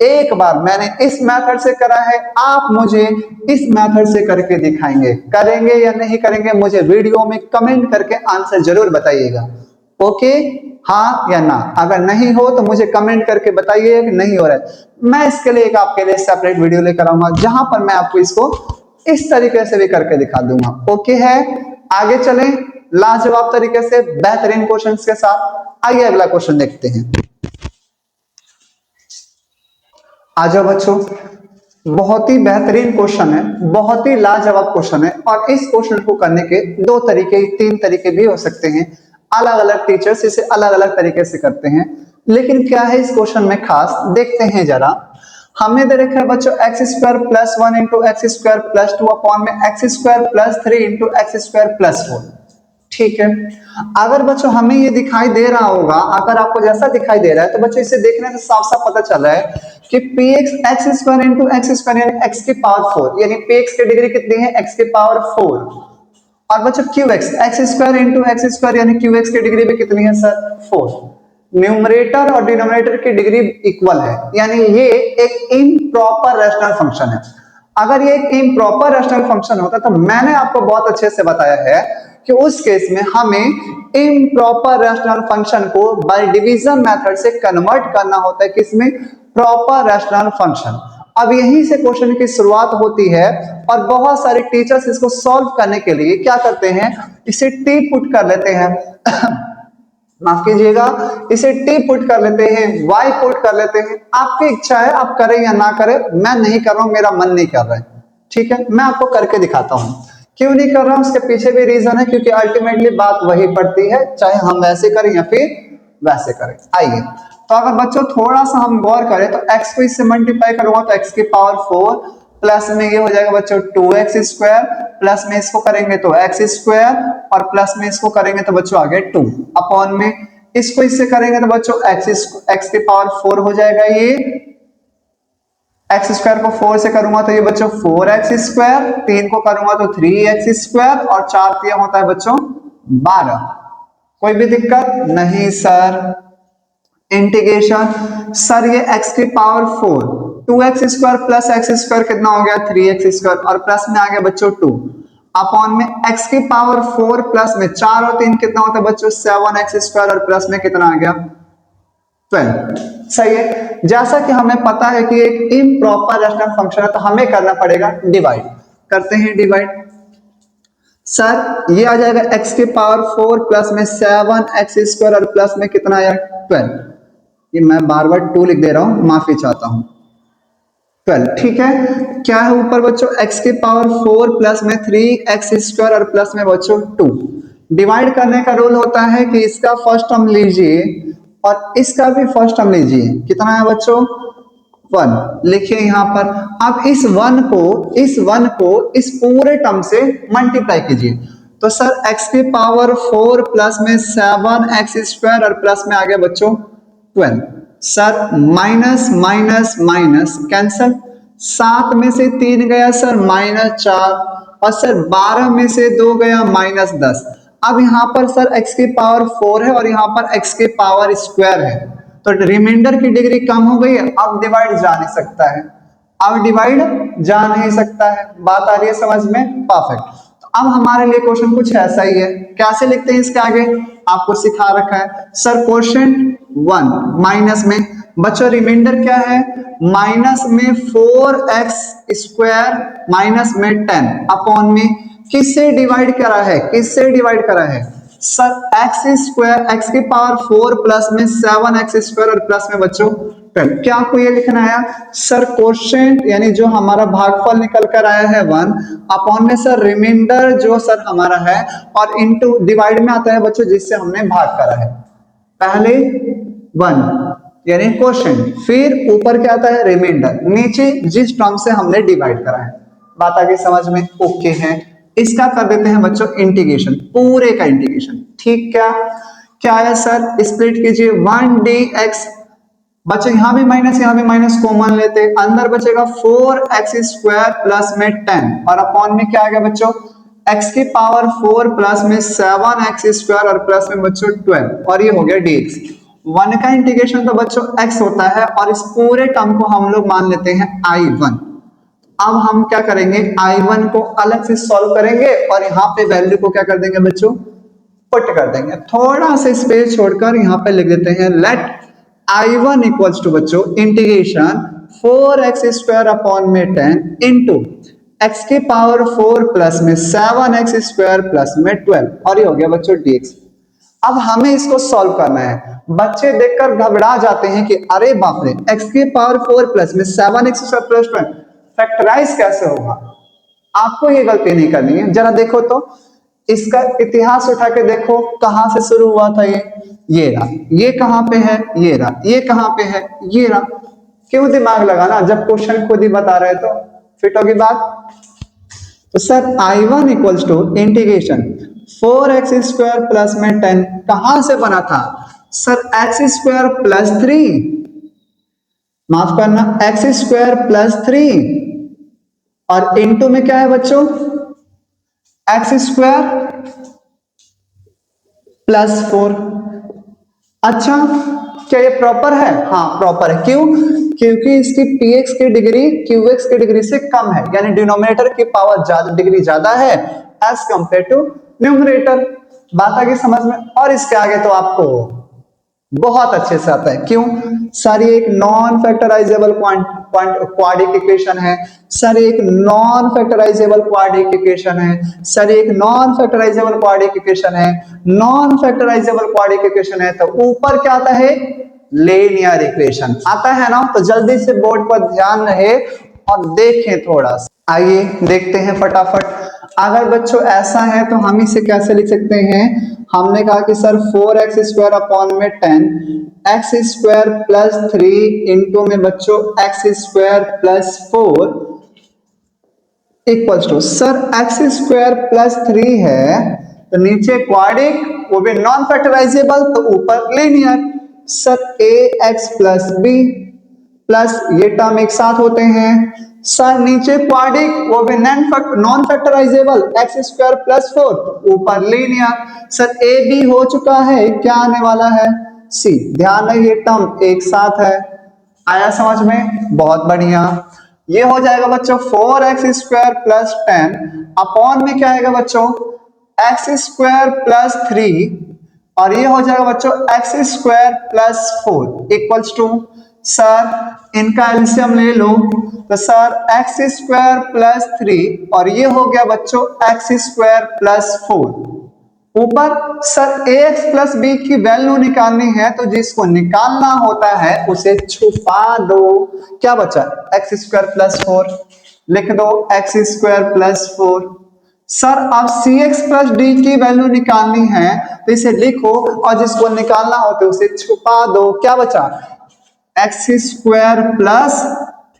Speaker 1: एक बार मैंने इस मेथड से करा है, आप मुझे इस मेथड से करके दिखाएंगे, करेंगे या नहीं करेंगे मुझे वीडियो में कमेंट करके आंसर जरूर बताइएगा। ओके, हाँ या ना, अगर नहीं हो तो मुझे कमेंट करके बताइए कि नहीं हो रहा है, मैं इसके लिए एक आपके लिए सेपरेट वीडियो लेकर आऊंगा जहां पर मैं आपको इसको इस तरीके से भी करके दिखा दूंगा। ओके है, आगे चलें लाजवाब तरीके से बेहतरीन क्वेश्चंस के साथ। आइए अगला क्वेश्चन देखते हैं। आ जाओ बच्चों, बहुत ही बेहतरीन क्वेश्चन है, बहुत ही लाजवाब क्वेश्चन है, और इस क्वेश्चन को करने के 2 तरीके 3 तरीके भी हो सकते हैं, अलग अलग टीचर्स इसे अलग अलग तरीके से करते हैं, लेकिन क्या है इस क्वेश्चन में खास देखते हैं जरा। हमने दे रखा है बच्चों x square plus 1 into x square plus 2 upon में x square plus 3 into x square plus 4। ठीक है, अगर बच्चों हमें ये दिखाई दे रहा होगा, अगर आपको जैसा दिखाई दे रहा है तो बच्चों इसे देखने से साफ साफ पता चल रहा है कि px x square into x square यानी एक्स की पावर 4, यानी px की डिग्री कितनी है एक्स की पावर 4, और बच्चों qx x square into x square यानी qx की डिग्री भी कितनी है सर 4। न्यूमरेटर और डिनोमिनेटर की डिग्री इक्वल है, यानी ये एक इम्प्रॉपर रैशनल फंक्शन है। अगर ये एक इम्प्रॉपर रैशनल फंक्शन होता तो मैंने आपको बहुत अच्छे से बताया है कि उस केस में हमें इम्प्रॉपर रैशनल फंक्शन को बाय डिवीजन मेथड से कन्वर्ट करना होता है किसमें, प्रॉपर रैशनल फंक्शन। अब यहीं से क्वेश्चन की शुरुआत होती है, और बहुत सारे टीचर्स इसको सॉल्व करने के लिए क्या करते हैं, इसे टी पुट कर लेते हैं माफ कीजिएगा, इसे टी पुट कर लेते हैं, वाई पुट कर लेते हैं। आपकी इच्छा है आप करें या ना करें, मैं नहीं कर रहा हूं, मेरा मन नहीं कर रहा है। ठीक है, मैं आपको करके दिखाता हूं क्यों नहीं कर रहा हूं, उसके पीछे भी रीजन है, क्योंकि अल्टीमेटली बात वही पड़ती है, चाहे हम वैसे करें या फिर वैसे करें। आइए, तो अगर बच्चों थोड़ा सा हम गौर करें तो x को इससे मल्टीप्लाई करूंगा तो x की पावर 4 प्लस में ये हो जाएगा बच्चों 2x स्क्वायर, प्लस में इसको करेंगे तो x स्क्वायर, और प्लस में इसको करेंगे तो बच्चों आ गया 2 अपॉन में इसको इससे करेंगे तो बच्चों x की पावर 4 हो जाएगा, ये एक्स स्क्वायर को 4 से करूंगा तो ये बच्चों 4x स्क्वायर, 3 को करूंगा तो 3x स्क्वायर, और 4 3 होता है बच्चों 12। कोई भी दिक्कत नहीं सर, इंटीग्रेशन सर ये x की power 4 2x square plus X square कितना हो गया 3x स्क्वायर और प्लस में आ गया बच्चों 2 अपॉन में x की पावर 4 प्लस में 4 और 3 कितना होता है बच्चों 7x स्क्वायर और प्लस में कितना आ गया 12। सही है। जैसा कि हमें पता है कि एक इम्प्रॉपर रैशनल फंक्शन है तो हमें करना पड़ेगा डिवाइड। करते हैं डिवाइड। सर ये आ जाएगा x की पावर 4 प्लस में 7x स्क्वायर और प्लस में कितना आया 12। ये मैं बार बार 2 लिख दे रहा हूं, माफी चाहता हूं। 12 ठीक है। क्या है ऊपर बच्चों x की पावर 4 प्लस में 3x स्क्वायर और प्लस में बच्चों 2। डिवाइड करने का रूल होता है कि इसका फर्स्ट टर्म लीजिए और इसका भी फर्स्ट टर्म लीजिए। कितना है बच्चों 1 लिखिए यहां पर। अब इस 1 को इस पूरे टर्म से मल्टीप्लाई कीजिए तो सर x की पावर 4 प्लस में 7x स्क्वायर और प्लस में आ गया बच्चों 12। Sir minus minus minus cancel, 7 में से 3 गया सर -4 और सर 12 में से 2 गया -10। अब यहाँ पर सर x की पावर 4 है और यहाँ पर x की पावर स्क्वायर है तो रिमाइंडर की डिग्री कम हो गई है। अब डिवाइड जा नहीं सकता है, अब डिवाइड जा नहीं सकता है। बात आ रही है समझ में? परफेक्ट। तो अब हमारे लिए क्वेश्चन कुछ ऐसा ही है। कैसे लिखते हैं इसके आगे आपको सिखा रखा है सर। क्वेश्चन 1 माइनस में बच्चों रिमाइंडर क्या है माइनस में 4x स्क्वायर माइनस में 10 अपॉन में किससे डिवाइड करा है, किससे डिवाइड करा है सर x स्क्वायर x की पावर 4 प्लस में 7x स्क्वायर और प्लस में बच्चों 12। क्या आपको ये लिखना है सर क्वेश्चन यानी जो हमारा भागफल निकल कर आया है 1 अपॉन में सर रिमाइंडर जो सर हमारा है और इनटू डिवाइड में आता है बच्चों जिससे हमने भाग करा है। पहले 1 यानी क्वेश्चन, फिर ऊपर क्या आता है रिमाइंडर, नीचे जिस टर्म से हमने डिवाइड करा है। बात आगे समझ में? ओके है। इसका कर देते हैं बच्चों इंटीग्रेशन, पूरे का इंटीग्रेशन। ठीक क्या है सर स्प्लिट कीजिए 1dx बच्चों यहाँ भी माइनस कॉमन लेते, अंदर बचेगा 4x स्क्वायर प्लस में 10 और अपॉन में क्या आ गया बच्चों x की पावर 4 प्लस में 7x स्क्वायर और प्लस में बच्चों 12 और ये हो गया dx। 1 का इंटीग्रेशन तो बच्चों x होता है और इस पूरे टर्म को हम लोग मान लेते हैं I1। अब हम क्या करेंगे I1 को अलग से सॉल्व करेंगे और यहाँ पे वैल्यू को क्या कर देंगे बच्चों पुट कर देंगे। थोड़ा सा स्पेस छोड़कर यहाँ पे लिख देते हैं लेट I1 इक्वल्स टू बच्चों इंटीग्रेशन 4x स्क्वायर अपॉन में 10 इंटू x की पावर 4 प्लस में 7x स्क्वायर प्लस में 12 और ये हो गया बच्चों dx। अब हमें इसको सॉल्व करना है। बच्चे देखकर घबरा जाते हैं कि अरे बाप रे x की पावर 4 प्लस में 7x स्क्वायर प्लस 12 फैक्टराइज कैसे होगा। आपको ये गलती नहीं करनी है। जरा देखो तो इसका इतिहास उठा के देखो कहां से शुरू हुआ था ये रहा, ये कहां पे है ये रहा, ये कहां पे है ये रहा। क्यों दिमाग लगाना जब क्वेश्चन खुद ही बता रहे तो फिट होगी बात। तो sir I1 equals to integration 4x square plus में 10 कहां से बना था सर x स्क्वायर प्लस 3, माफ करना x स्क्वायर प्लस 3 और इनटू में क्या है बच्चों x स्क्वायर प्लस 4। अच्छा क्या ये प्रॉपर है? हाँ प्रॉपर है। क्यों? क्योंकि इसकी px की डिग्री qx की डिग्री से कम है यानी डिनोमिनेटर की पावर ज्यादा डिग्री ज्यादा है एज कंपेयर टू न्यूमरेटर। बात आगे समझ में? और इसके आगे तो आपको बहुत अच्छे से आता है। क्यों सर ये एक नॉन फैक्टराइजेबल क्वाड्रिक इक्वेशन है, सर एक नॉन फैक्टराइजेबल क्वाड्रिक इक्वेशन है, सर एक नॉन फैक्टराइजेबल क्वाड्रिक इक्वेशन है, नॉन फैक्टराइजेबल क्वाड्रिक इक्वेशन है तो ऊपर क्या आता है लीनियर इक्वेशन आता है ना। तो जल्दी से बोर्ड पर ध्यान रहे और देखें थोड़ा सा। आइए देखते हैं फटाफट। अगर बच्चों ऐसा है तो हम इसे कैसे लिख सकते हैं? हमने कहा कि सर 4x स्क्वायर अपॉन में 10 x स्क्वायर प्लस 3 इंटू में बच्चों x square plus 4 equals to sir x square plus 3 है तो नीचे क्वाड्रिक वो भी नॉन फैक्टराइजेबल तो ऊपर linear. Sir ax plus b plus ये टर्म एक साथ होते हैं। सर नीचे क्वाड्रिक वो भी non factorisable x square plus 4 ऊपर लीनियर। सर ए बी हो चुका है, क्या आने वाला है सी। ध्यान रहे ये टर्म एक साथ है। आया समझ में? बहुत बढ़िया। ये हो जाएगा बच्चों 4x² प्लस 10 अपॉन में क्या आएगा बच्चों x² प्लस 3 और ये हो जाएगा बच्चों x² plus 4 equals to sir इनका एलसीएम ले लो तो सर x² प्लस 3 और ये हो गया बच्चों x² प्लस 4। ऊपर सर ax प्लस b की वैल्यू निकालनी है तो जिसको निकालना होता है उसे छुपा दो। क्या बचा x² प्लस 4 लिख दो x² प्लस 4। सर अब cx प्लस d की वैल्यू निकालनी है तो इसे लिखो और जिसको निकालना होता है उसे छुपा दो। क्या बचा x² प्लस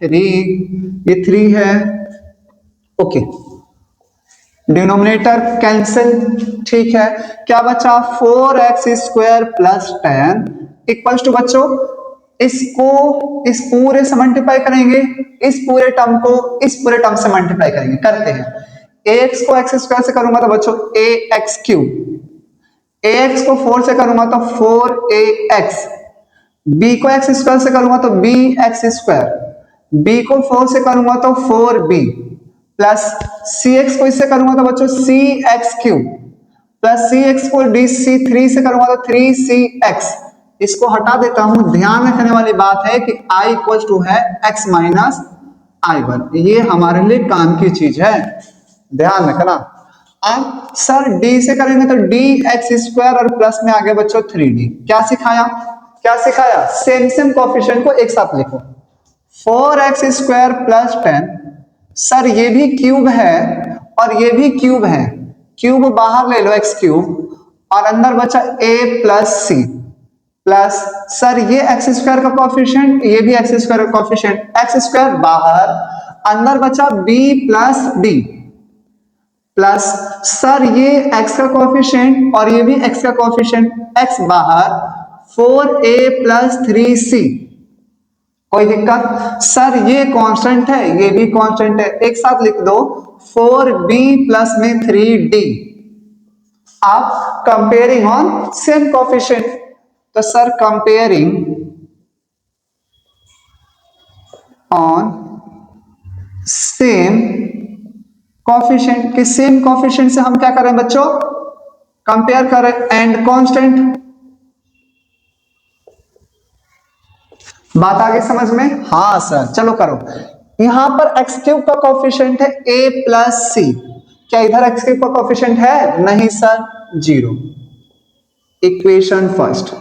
Speaker 1: 3 ये 3 है। ओके डिनोमिनेटर कैंसिल ठीक है। क्या बचा 4x² प्लस 10 इक्वल्स टू बच्चों इसको इस पूरे से मल्टीप्लाई करेंगे इस पूरे टर्म को इस पूरे टर्म से मल्टीप्लाई करेंगे। करते हैं ax को x² से करूंगा तो बच्चों ax3 ax को 4 से करूंगा तो 4ax b को x² से करूंगा तो bx², b को 4 से करूंगा तो 4b प्लस cx को इससे करूंगा तो बच्चों cx³ प्लस cx को dc3 से करूंगा तो 3cx। इसको हटा देता हूं। ध्यान रखने वाली बात है कि i इक्वल टू है x माइनस i1। ये हमारे लिए काम की चीज है, ध्यान रखना। अब सर d से करेंगे तो dx² और प्लस में आगे बच्चों 3d। क्या सिखाया सेम कोएफिशिएंट को एक साथ लिखो 4x² प्लस 10 सर ये भी क्यूब है और ये भी क्यूब है। क्यूब बाहर ले लो x³ और अंदर बचा a plus c plus sir ये x² का कोएफिशिएंट ये भी x² का कोएफिशिएंट x² बाहर अंदर बचा b plus d plus sir ये x का कोएफिशिएंट और ये भी x का कोएफिशिएंट x बाहर 4a प्लस 3c। कोई दिक्कत? सर ये कांस्टेंट है ये भी कांस्टेंट है एक साथ लिख दो 4b प्लस में 3d। आप कंपेयरिंग ऑन सेम कोएफिशिएंट तो sir comparing on same coefficient के सेम कोएफिशिएंट से हम क्या करें बच्चों कंपेयर करें एंड कांस्टेंट। बात आगे समझ में? हाँ सर चलो करो। यहां पर x³ का कोएफिशिएंट है a प्लस c। क्या इधर x³ का कोएफिशिएंट है? नहीं सर 0। Equation first.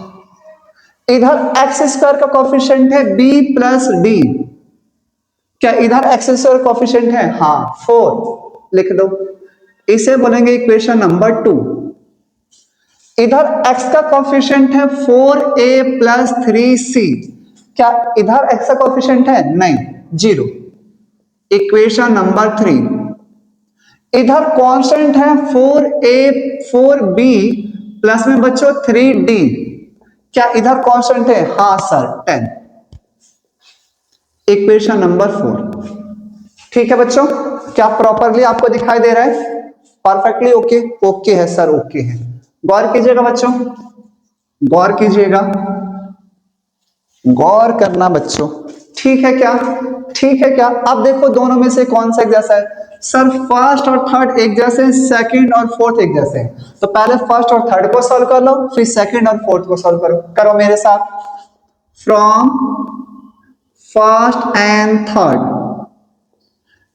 Speaker 1: इधर x² का कोएफिशिएंट है b प्लस d। क्या इधर x² कोएफिशिएंट है? हाँ 4 लिख दो। इसे बोलेंगे इक्वेशन नंबर 2। इधर x का कोएफिशिएंट है 4a प्लस 3c। क्या इधर x का कोएफिशिएंट है? नहीं 0। Equation number 3। इधर कांस्टेंट है 4b प्लस में बच्चों 3d। क्या इधर कांस्टेंट है? हाँ सर 10। Equation number 4। ठीक है बच्चों क्या प्रॉपरली आपको दिखाई दे रहा है? Perfectly okay? ओके है सर ओके है। गौर कीजिएगा बच्चों गौर कीजिएगा गौर करना बच्चों। ठीक है क्या? ठीक है क्या? अब देखो दोनों में से कौन सा एक जैसा है? सर फर्स्ट और थर्ड एक जैसे हैं, सेकंड और फोर्थ एक जैसे हैं। तो पहले फर्स्ट और थर्ड को सॉल्व कर लो फिर सेकंड और फोर्थ को सॉल्व करो। करो मेरे साथ। From first and third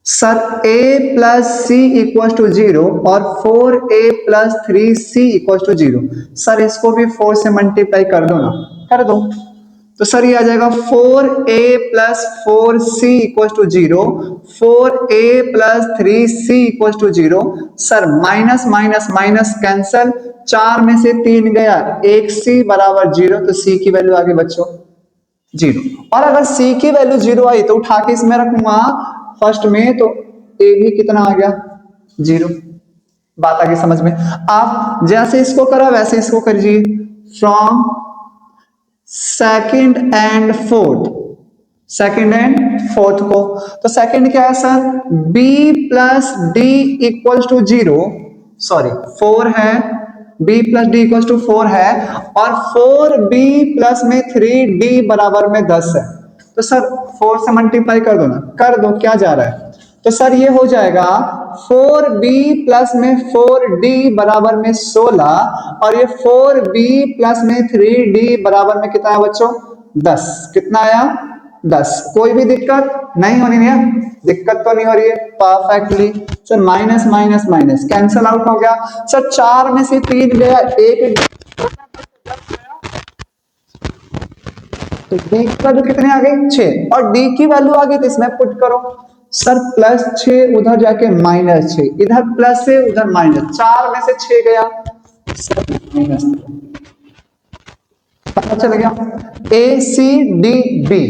Speaker 1: sir a plus C equal to 0 और 4a plus 3c equal to 0। Sir इसको भी 4 से मल्टीप्लाई कर दो ना। कर दो तो सर ये आ जाएगा 4a plus 4c equal to 0 4a plus 3c equal to 0। Sir minus minus minus cancel 4 में से 3 गया 1c बराबर 0 तो c की वैल्यू आ गई बच्चों 0। और अगर c की वैल्यू 0 आई तो उठा के इसमें रखूंगा फर्स्ट में तो a भी कितना आ गया 0। बात आगे समझ में? आप जैसे इसको करा वैसे इसको करिए। फ्रॉम सेकंड एंड फोर्थ को तो सेकंड क्या है sir b plus d equal to 0 sorry 4 है b plus D equal to 4 है और 4b प्लस में 3d बराबर में 10 है, तो सर 4 से मल्टीप्लाई कर दो ना, कर दो, क्या जा रहा है। तो सर ये हो जाएगा 4b प्लस में 4d बराबर में 16 और ये 4b प्लस में 3d बराबर में कितना है बच्चों, 10। कितना आया, 10। कोई भी दिक्कत नहीं होनी है, दिक्कत तो नहीं हो रही है, perfectly. Sir minus minus minus cancel out हो गया। सर 4 में से 3 गया, एक तो डी की वैल्यू कितने आ गई, 6, और डी की वैल्यू आ गई तो इसमें पुट करो। सर प्लस 6 उधर जाके माइनस 6, इधर प्लस है उधर माइनस, 4 में से 6 गया, सर माइनस, पता चल गया। ए सी डी बी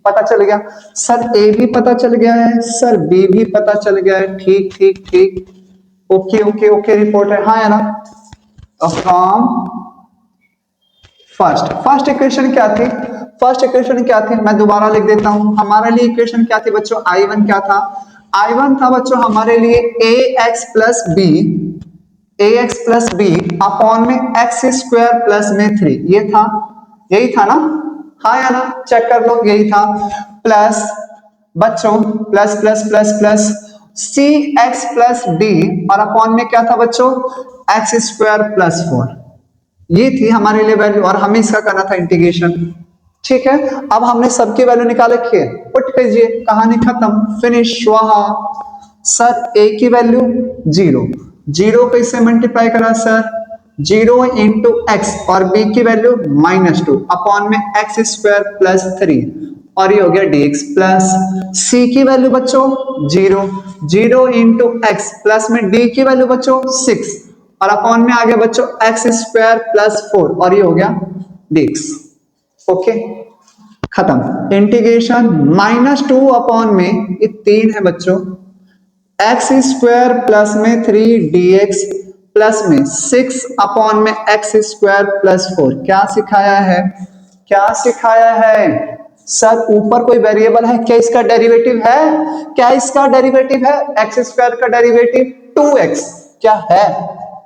Speaker 1: पता चल गया। सर ए भी पता चल गया है, सर बी भी पता चल गया है, ठीक ठीक ठीक, ओके ओके ओके रिपोर्ट है, हाँ है ना। फ्रॉम फर्स्ट इक्वेशन क्या थी, फर्स्ट इक्वेशन क्या थी, मैं दोबारा लिख देता हूं। हमारे लिए इक्वेशन क्या थी बच्चों, I1 क्या था, I1 था बच्चों हमारे लिए ax प्लस बी अपॉन में x स्क्वायर प्लस में 3, ये था, यही था ना, हाँ या ना, चेक कर लो, यही था। प्लस बच्चों प्लस प्लस प्लस प्लस सी एक्स प्लस डी और अपॉन में क्या था बच्चों, एक्स स्क्वायर प्लस 4, ये थी हमारे लिए वैल्यू और हमें इसका करना था इंटीग्रेशन। ठीक है, अब हमने सबकी वैल्यू निकाल रखी है, पुट कीजिए, कहानी खत्म, फिनिश। वहा सर ए की वैल्यू 0, 0 को इससे मल्टीप्लाई करा सर, 0 इंटू एक्स और बी की वैल्यू -2 अपॉन में एक्स स्क्वायर प्लस 3 और ये हो गया dx प्लस सी की वैल्यू बच्चों 0, 0 इंटू एक्स प्लस में डी की वैल्यू बच्चों 6 और अपॉन में आ गया बच्चों एक्स स्क्वायर प्लस 4 और ये हो गया dx। ओके खत्म, इंटीग्रेशन -2 अपॉन में ये 3 है बच्चों, एक्स स्क्वायर प्लस में 3 dx प्लस में 6 अपॉन में एक्स स्क्वायर प्लस 4। क्या सिखाया है, क्या सिखाया है सर, ऊपर कोई वेरिएबल है क्या, इसका डेरिवेटिव है क्या, इसका डेरिवेटिव है एक्स स्क्वायर का डेरिवेटिव 2x, क्या है,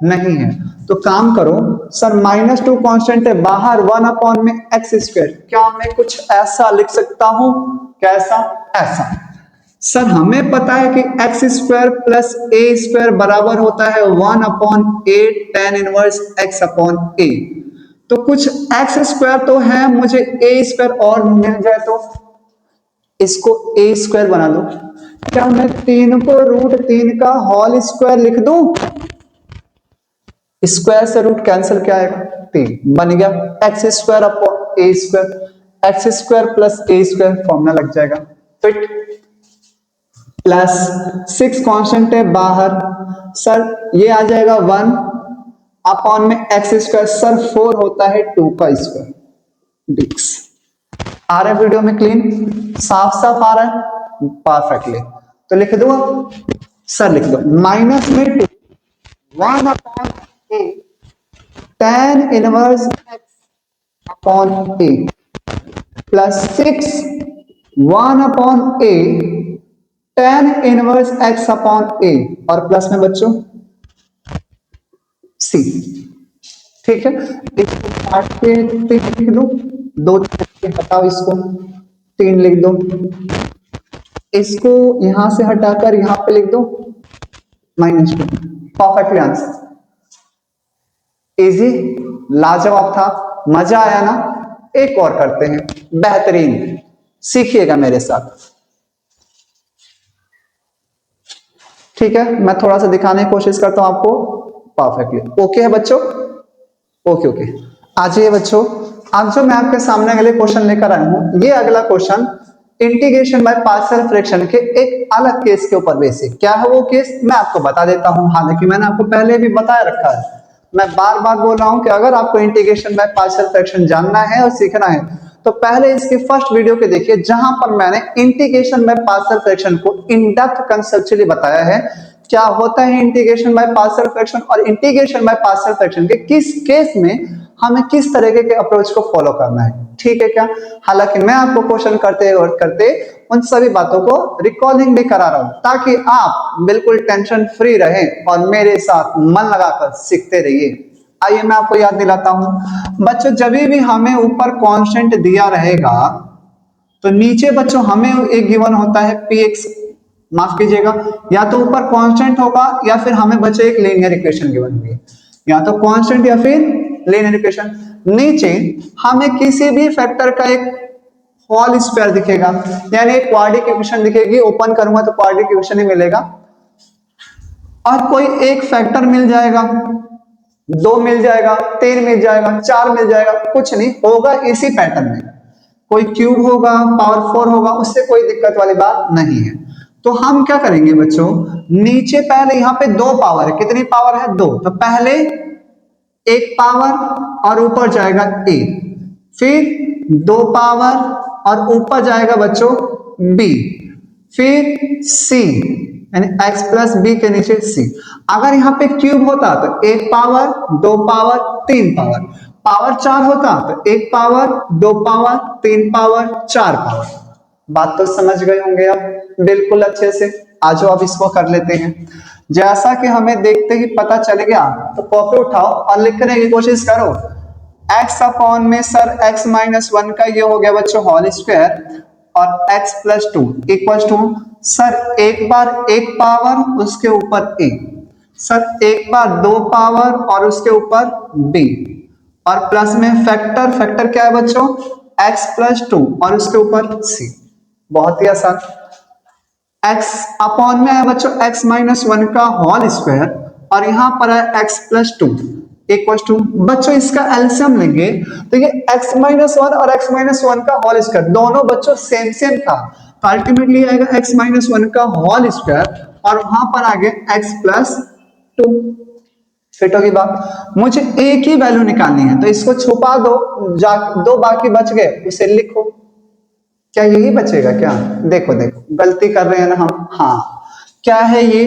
Speaker 1: नहीं है। तो काम करो सर, -2 कांस्टेंट है बाहर, 1 अपॉन में एक्स स्क्वायर, क्या मैं कुछ ऐसा लिख सकता हूं, कैसा, ऐसा। सर हमें पता है कि x square plus a square बराबर होता है 1 upon a tan inverse x upon ए, तो कुछ एक्स स्क्वायर तो है, मुझे ए स्क्वायर और मिल जाए तो इसको ए स्क्वायर बना दो। क्या मैं 3 को √3 का होल स्क्वायर लिख दूं, स्क्वायर से रूट कैंसिल, क्या आएगा 3, बन गया X square upon A square, x square plus a square formula लग जाएगा, फिट। प्लस 6 कांस्टेंट है बाहर, सर ये आ जाएगा 1 अपॉन में एक्स स्क्वायर, सर 4 होता है 2 का स्क्वायर dx। आ रहा है वीडियो में क्लीन, साफ साफ आ रहा है परफेक्टली, तो लिख दो सर, लिख दो माइनस में 2 1 upon a tan inverse x upon A plus 6 1 upon a tan inverse x upon ए और प्लस में बच्चों c। ठीक है, इसको काट के 3 लिख दो, 2 हटाओ, इसको 3 लिख दो, इसको यहां से हटाकर यहां पे लिख दो -2, परफेक्टली आंसर, इजी, लाजवाब था, मजा आया ना। एक और करते हैं, बेहतरीन, सीखिएगा मेरे साथ। ठीक है, मैं थोड़ा सा दिखाने की कोशिश करता हूं आपको, परफेक्टली ओके है बच्चों, ओके ओके। आ जाइए बच्चों, आज जो मैं आपके सामने अगले क्वेश्चन लेकर आया हूं, ये अगला question integration by partial fraction के एक अलग केस के ऊपर बेसिक, क्या है वो केस मैं आपको बता देता हूं, हालांकि मैंने आपको पहले भी बताया रखा है, मैं बार बार बोल रहा हूं कि अगर आपको इंटीग्रेशन बाय पार्शियल फ्रैक्शन जानना है और सीखना है तो पहले इसकी फर्स्ट वीडियो के देखिए, जहां पर मैंने इंटीग्रेशन बाय पार्शियल फ्रैक्शन को इन डेप्थ कंसेप्चुअली बताया है, क्या होता है इंटीग्रेशन बाय पार्शियल फ्रैक्शन और इंटीग्रेशन बाय पार्शियल फ्रैक्शन के किस केस में हमें किस तरीके के अप्रोच को फॉलो करना है, ठीक है क्या। हालांकि मैं आपको क्वेश्चन करते और करते उन सभी बातों को रिकॉलिंग भी करा रहा हूं, ताकि आप बिल्कुल टेंशन फ्री रहें और मेरे साथ मन लगाकर सीखते रहिए। आइए मैं आपको याद दिलाता हूं बच्चों, जब भी हमें ऊपर कांस्टेंट दिया रहेगा तो नीचे बच्चों हमें एक गिवन होता है px, माफ कीजिएगा, या तो ऊपर कांस्टेंट होगा या फिर हमें बच्चों एक लीनियर इक्वेशन गिवन होगी, या तो कांस्टेंट या फिर लीनियर इक्वेशन। नीचे हमें किसी भी फैक्टर का एक होल स्क्वायर दिखेगा, यानी एक क्वाड्रेटिक इक्वेशन दिखेगी, ओपन करूंगा तो क्वाड्रेटिक इक्वेशन ही मिलेगा, और कोई एक फैक्टर मिल जाएगा, 2 मिल जाएगा, 3 मिल जाएगा, 4 मिल जाएगा, कुछ नहीं होगा इसी पैटर्न में, कोई क्यूब होगा, पावर 4 होगा, उससे कोई दिक्कत वाली बात नहीं है। तो हम क्या करेंगे बच्चों, नीचे पहले यहाँ पे 2 पावर है, कितनी पावर है 2, तो पहले एक पावर और ऊपर जाएगा a, फिर 2 पावर और ऊपर जाएगा बच्चों b, फिर c यानी x प्लस बी के नीचे c। अगर यहाँ पे क्यूब होता तो 1 पावर 2 पावर 3 पावर, पावर 4 होता तो 1 पावर 2 पावर 3 पावर 4 पावर। बात तो समझ गए होंगे आप बिल्कुल अच्छे से। आज अब इसको कर लेते हैं। जैसा कि हमें देखते ही पता चल गया तो कॉपी उठाओ और लिखने की कोशिश करो। x अपॉन में सर x माइनस 1 का ये हो गया बच्चों होल स्क्वायर, और x plus 2 equal to sir एक बार 1 पावर उसके ऊपर a, सर एक बार 2 पावर और उसके ऊपर b, और प्लस में फैक्टर, फैक्टर क्या है बच्चों x प्लस 2 और उसके ऊपर c। बहुत ही आसान। x अपॉन में है बच्चों x माइनस 1 का होल स्क्वायर, और यहां पर है x प्लस 2 इक्वल टू बच्चों इसका एलसीएम लेंगे तो ये x माइनस 1 और x माइनस 1 का होल स्क्वायर दोनों बच्चों सेम सेम था, तो अल्टीमेटली आएगा x माइनस 1 का होल स्क्वायर और वहां पर आगे x प्लस 2। फिट होगी बात। मुझे एक ही वैल्यू निकालनी है तो इसको छुपा दो, दो बाकी बच गए उसे लिखो। क्या यही बचेगा क्या? देखो देखो गलती कर रहे हैं ना हम। हाँ क्या है ये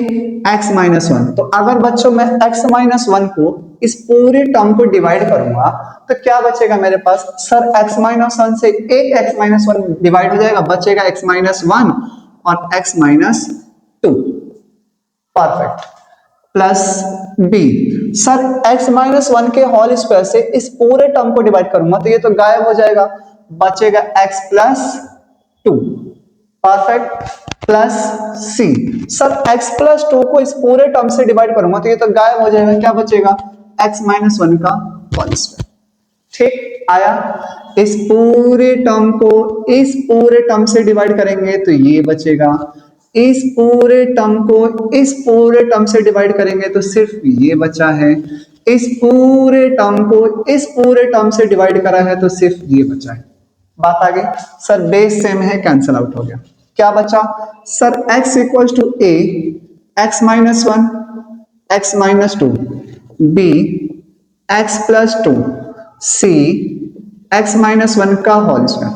Speaker 1: x माइनस 1, तो अगर बच्चों मैं x माइनस 1 को इस पूरे टर्म को डिवाइड करूंगा तो क्या बचेगा मेरे पास, सर x माइनस 1 से एक x माइनस 1 डिवाइड हो जाएगा, बचेगा x माइनस 1 और x minus 2। Perfect. Plus b, sir x minus 1 के होल स्क्वायर से इस पूरे टर्म को डिवाइड करूंगा तो ये तो गायब हो जाएगा, बचेगा x plus 2। Perfect. Plus c, sir x plus 2 को इस पूरे टर्म से डिवाइड करूंगा तो ये तो गायब हो जाएगा, क्या बचेगा x माइनस 1 का होल स्क्वायर। ठीक आया। इस पूरे टर्म को इस पूरे टर्म से डिवाइड करेंगे तो ये बचेगा, इस पूरे टर्म को इस पूरे टर्म से डिवाइड करेंगे तो सिर्फ ये बचा है, इस पूरे टर्म को इस पूरे टर्म से डिवाइड करा है तो सिर्फ ये बचा है। बात आ गई। सर बेस सेम है, कैंसिल आउट हो गया। क्या बचा sir x equals to a x minus 1 x minus 2 b x plus 2 c x minus 1 का होल स्क्वायर।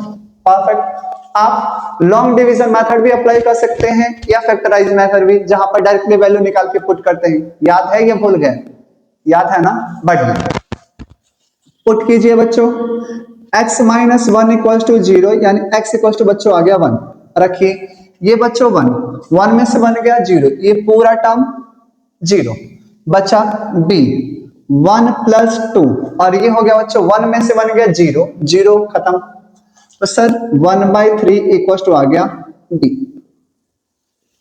Speaker 1: परफेक्ट। आप लॉन्ग डिवीजन मेथड भी अप्लाई कर सकते हैं या फैक्टराइज मेथड भी, जहां पर डायरेक्टली वैल्यू निकाल के पुट करते हैं। याद है या भूल गए? याद है ना, बढ़िया। पुट कीजिए बच्चों, x माइनस 1 इक्वल्स टू 0 यानी x इक्वल्स टू बच्चों आ गया 1, रखिए ये बच्चों 1 में से बन गया 0, ये पूरा टर्म 0 बचा b 1 प्लस 2 और ये हो गया बच्चों 1 में से बन गया 0, 0 खत्म, तो सर 1/3 इक्वल्स टू आ गया b।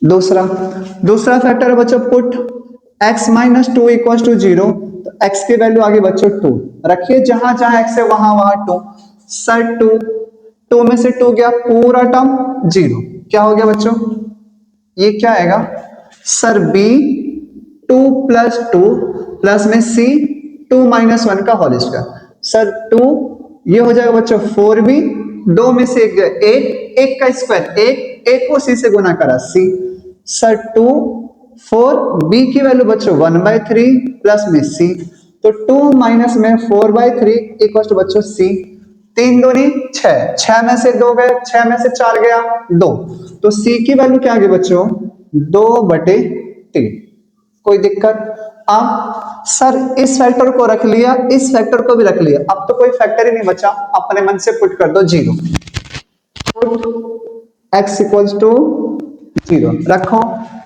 Speaker 1: दूसरा फैक्टर बच्चों put x minus 2 equals to 0, तो x की वैल्यू आ गई बच्चों 2, रखिए जहां जहां x है वहां वहां 2, सर 2 में से 2 गया पूरा टर्म 0, क्या हो गया बच्चों ये क्या आएगा सर b 2 प्लस 2 प्लस में c 2 माइनस 1 का होल स्क्वायर, सर 2 ये हो जाएगा बच्चों 4b, 2 में से 1 गया 1 का स्क्वायर 1 को c से गुना करा c, सर 2 4 b की वैल्यू बच्चों 1/3 प्लस में c, तो 2 माइनस में 4/3 इक्वल टू बच्चों c, 3 दूनी 6, 6 में से 2 गए, 6 में से 4 गया 2, तो c की वैल्यू क्या आ गई बच्चों 2/3। कोई दिक्कत? अब सर इस फैक्टर को रख लिया, इस फैक्टर को भी रख लिया, अब तो कोई फैक्टर ही नहीं बचा, अपने मन से पुट कर दो 0, x इक्वल्स टू 0 रखो,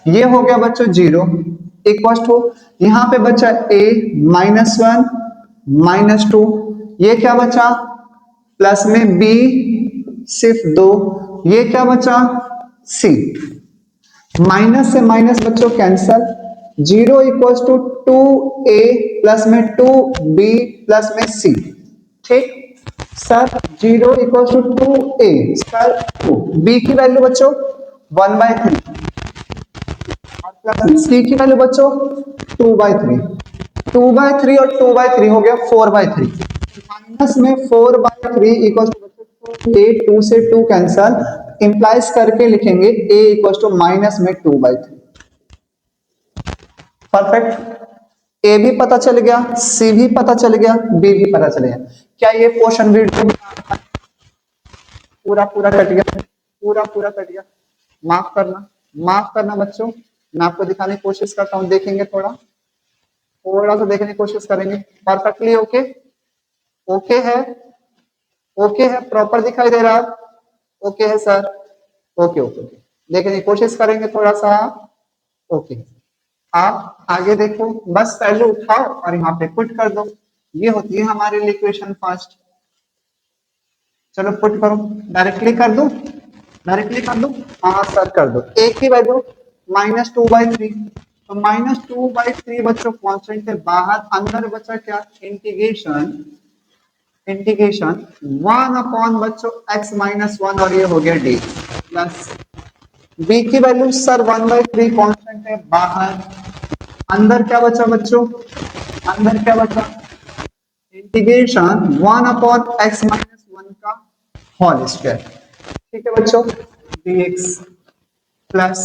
Speaker 1: ये हो गया बच्चों 0 इक्वल्स टू यहां पे बचा a माइनस 1 -2, ये क्या बचा, प्लस में b सिर्फ 2, ये क्या बचा, c। माइनस से माइनस बच्चों cancel, 0 equals to 2a plus में 2b प्लस में c। ठीक sir, 0 equals to 2a sir 2, b की वैल्यू बच्चों 1/3 और प्लस c की वैल्यू बच्चों 2/3, 2/3 और 2/3 हो गया 4/3। माइनस में 4/3 इक्वल्स टू a, 2 से 2 कैंसल, इंप्लाइज करके लिखेंगे a इक्वल्स टू माइनस में 2/3। परफेक्ट, ए भी पता चल गया, सी भी पता चल गया, बी भी पता चल गया। क्या ये पोर्शन वीडियो पूरा पूरा कट गया, पूरा पूरा कट गया, माफ करना, माफ करना बच्चों, मैं आपको दिखाने की कोशिश करता हूँ, देखेंगे थोड़ा, थोड़ा सा देखने की कोशिश करेंगे। परफेक्टली ओके, ओके है, ओके है, प्रॉपर दिखाई दे रहा है, ओके है सर, ओके ओके ओके, देखने की कोशिश करेंगे थोड़ा सा, ओके। आप आगे देखो, बस पहले उठाओ और यहाँ पे पुट कर दो, ये होती है हमारी इक्वेशन फर्स्ट। चलो पुट करो, डायरेक्टली कर दो, डायरेक्टली कर दो, हाँ सर कर दो। ए की वैल्यू -2/3, तो -2/3 बच्चों कॉन्स्टेंट है बाहर, अंदर बचा क्या, इंटीग्रेशन, इंटीग्रेशन 1 अपॉन बच्चों x-1 और ये हो गया d प्लस b की वैल्यू सर 1/3 कॉन्स्टेंट है बाहर, अंदर क्या बचा बच्चों, अंदर क्या बचा, इंटीग्रेशन 1 अपॉन x-1 का होल स्क्वायर। ठीक है बच्चों, dx plus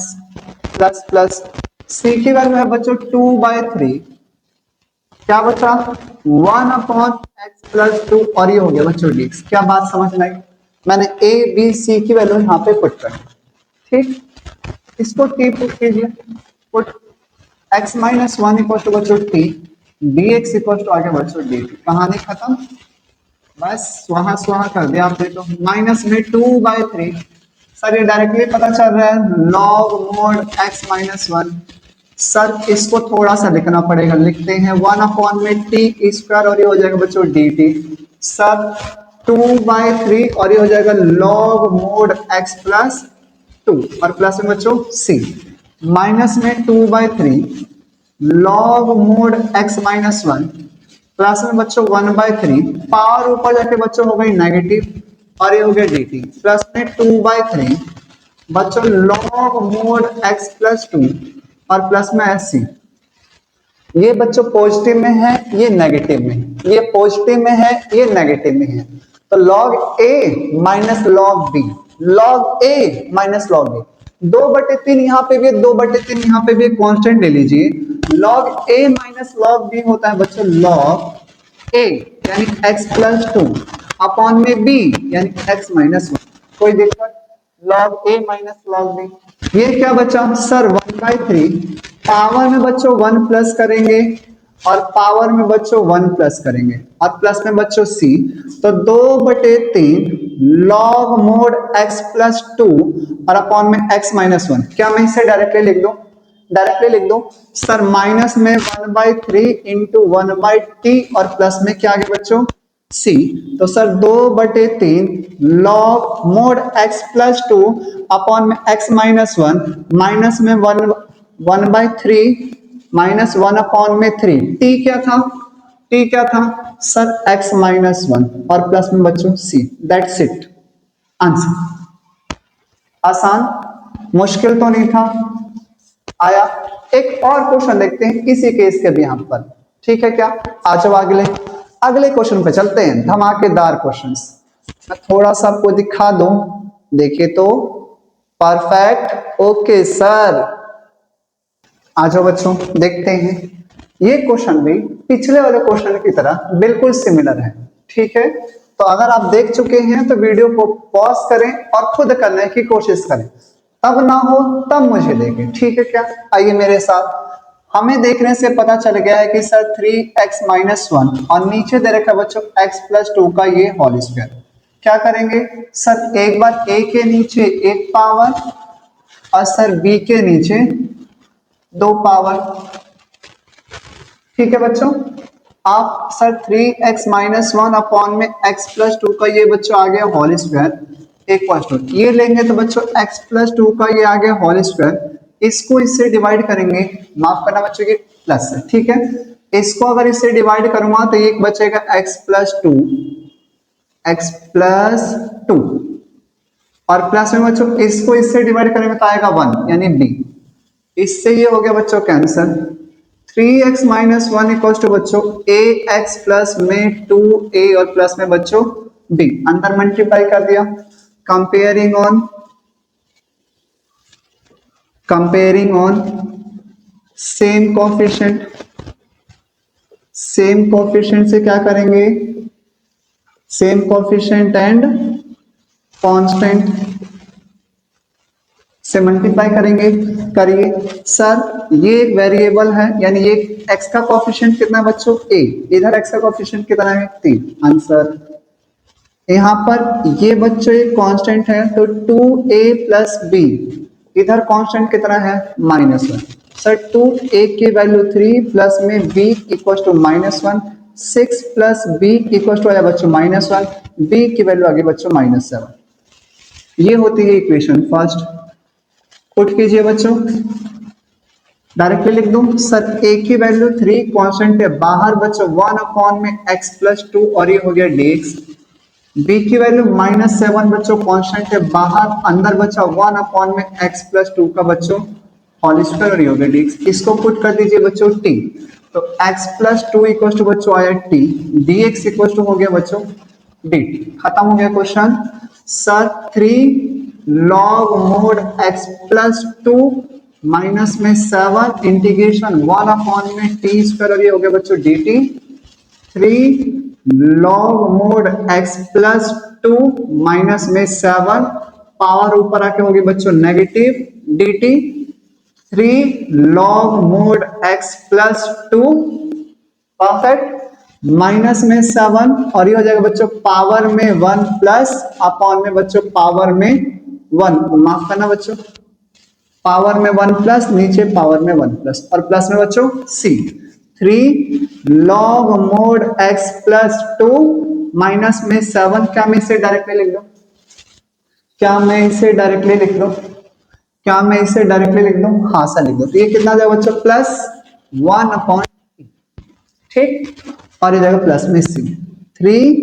Speaker 1: plus plus c की वैल्यू है बच्चों 2/3, क्या बचा 1 अपॉन x प्लस 2 और ये हो गया बच्चों dx। क्या बात समझ में आई, मैंने a b c की वैल्यू यहाँ पे पुट कर, ठीक, इसको t पुट कीजिए, पुट x-1 इक्वल टू बच्चों t, dx इक्वल टू आगे बच्चों dt, कहानी खत्म, बस वहां स्वाहा कर दिया आपने, तो माइनस में 2/3, सर ये डायरेक्टली पता चल रहा है log मोड x-1, सर इसको थोड़ा सा लिखना पड़ेगा, लिखते हैं 1 अपॉन में t स्क्वायर और ये हो जाएगा बच्चों dt, सर 2/3 और ये हो जाएगा log मोड x प्लस 2 और प्लस में बच्चों c, माइनस में 2/3 log मोड x-1 प्लस में बच्चों 1/3, पावर ऊपर जाके बच्चों हो गई नेगेटिव और ये हो गया dt, प्लस में 2/3 बच्चों log मोड x प्लस 2 और प्लस में sc। ये बच्चों पॉजिटिव में है, ये नेगेटिव में, ये पॉजिटिव में है, ये नेगेटिव में है, तो log a minus log b, log a minus log b, 2/3 यहाँ पे भी है, 2/3 यहाँ पे भी कांस्टेंट ले लीजिए, log a minus log b होता है बच्चों log a यानी x प्लस 2 अपॉन में b यानी x-1, कोई दिक्कत, log a minus log b, ये क्या बचा सर 1/3, पावर में बच्चों 1 प्लस करेंगे और पावर में बच्चों 1 प्लस करेंगे और प्लस में बच्चों c, तो 2/3 log मोड x प्लस 2 और अपॉन में x-1, क्या मैं इसे डायरेक्टली लिख दूं, डायरेक्टली लिख दो सर, माइनस में 1/3 इंटू 1/t और प्लस में क्या आ गया बच्चों c, तो sir 2/3 log mode x plus 2 upon में x-1 माइनस में 1/3 माइनस 1 अपॉन में 3, t क्या था, t क्या था सर x-1 और प्लस में बच्चों c, दैट्स इट आंसर। आसान, मुश्किल तो नहीं था, आया। एक और क्वेश्चन देखते हैं इसी केस के भी यहाँ पर, ठीक है क्या, आ जाओ अगले, अगले क्वेश्चन पे चलते हैं, धमाकेदार क्वेश्चंस, मैं थोड़ा सा आपको दिखा दूं, देखिए तो, परफेक्ट, ओके सर, आ जाओ बच्चों देखते हैं। ये क्वेश्चन भी पिछले वाले क्वेश्चन की तरह बिल्कुल सिमिलर है, ठीक है, तो अगर आप देख चुके हैं तो वीडियो को पॉज करें और खुद करने की कोशिश करें, तब ना हो तब मुझे देखें, ठीक है क्या, आइए मेरे साथ। हमें देखने से पता चल गया है कि सर 3x-1 और नीचे दे रखा बच्चों x प्लस 2 का ये होल स्क्वायर, क्या करेंगे सर, एक बार a के नीचे एक पावर और सर b के नीचे 2 पावर, ठीक है बच्चों, आप सर 3x-1 अपॉन में x+2 का ये बच्चों आ गया होल स्क्वायर इक्वल टू, ये लेंगे तो बच्चों x+2 का ये आ गया होल स्क्वायर, इसको इससे डिवाइड करेंगे, माफ करना बच्चों ये प्लस है, ठीक है। इसको अगर इससे डिवाइड करूंगा तो ये बचेगा x+2 और प्लस में बच्चों इसको इससे डिवाइड करेंगे तो आएगा 1 यानी b, इससे ये हो गया बच्चों कैंसिल। 3x-1 इक्वल टू बच्चों ax प्लस में 2a और प्लस में बच्चों b, अंदर मल्टीप्लाई कर दिया। कंपेयरिंग ऑन सेम कोफिशिएंट से क्या करेंगे, सेम कोफिशिएंट एंड कांस्टेंट से मल्टीप्लाई करेंगे। करिए सर ये एक वेरिएबल है यानी ये x का कोफिशिएंट कितना है बच्चों a, इधर x का कोफिशिएंट कितना है 3, आंसर। यहाँ पर ये बच्चों एक कांस्टेंट है तो 2a प्लस b, इधर कांस्टेंट कितना है -1, सर 2a की वैल्यू 3 प्लस में b equal to -1, 6 plus b equal to आया बच्चों -1, b की वैल्यू आ गई बच्चों -7। ये होती है इक्वेशन फर्स्ट। पुट कीजिए बच्चों, डायरेक्टली लिख दूं सर a की वैल्यू 3 कांस्टेंट है, बाहर बच्चों 1 अपॉन में x+2 और ये हो गया dx, b की वैल्यू -7 बच्चों कांस्टेंट है, बाहर अंदर बचा 1 अपॉन में x+2 का बच्चों होल स्क्वायर और ये हो गया dx। इसको पुट कर दीजिए बच्चों t, तो x+2 इक्वल टू बच्चों आया t, dx इक्वल टू हो गया बच्चों dt। खत्म हो गया question. Sir 3 log mod x+2 minus में 7 इंटीग्रेशन 1 अपॉन में t स्क्वायर और ये हो गया बच्चों dt। 3 log mod x+2 minus में 7 पावर ऊपर आके होगी बच्चों negative dt। 3 log mod x+2 perfect minus में 7 और ये हो जाएगा बच्चों पावर में 1 प्लस अपॉन में बच्चों पावर में 1, माफ करना बच्चों पावर में 1 प्लस, नीचे पावर में 1 प्लस और प्लस में बच्चों c। 3 log mod x+2 minus में 7, क्या मैं इसे डायरेक्टली लिख दूं, हाँ सर लिख दो, तो ये कितना जाएगा बच्चों +1 अपॉन, ठीक, और ये जाएगा प्लस में c। 3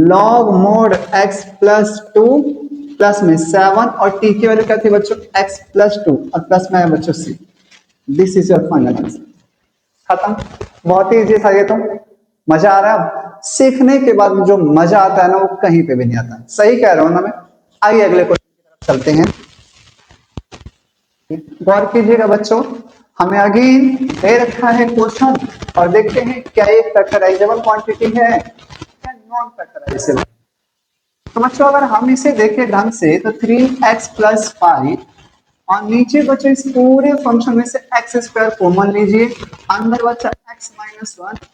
Speaker 1: log mod x+2 plus में 7 और t की वैल्यू क्या थी बच्चों x+2 और प्लस में है बच्चों c। This is your final answer. खत्म, बहुत ही इजी था ये, तो मजा आ रहा है। सीखने के बाद जो मजा आता है ना वो कहीं पे भी नहीं आता, सही कह रहा हूं ना मैं। आइए अगले क्वेश्चन की तरफ चलते हैं। गौर कीजिएगा बच्चों, हमें अगेन दे रखा है क्वेश्चन और देखते हैं क्या ये फैक्टराइजेबल क्वांटिटी है या नॉन फैक्टराइजेबल। तो बच्चों अगर हम इसे देखें ढंग से तो 3x + 5 और नीचे बच्चों इस पूरे फंक्शन में से x² कॉमन लीजिए, अंदर बचा x - 1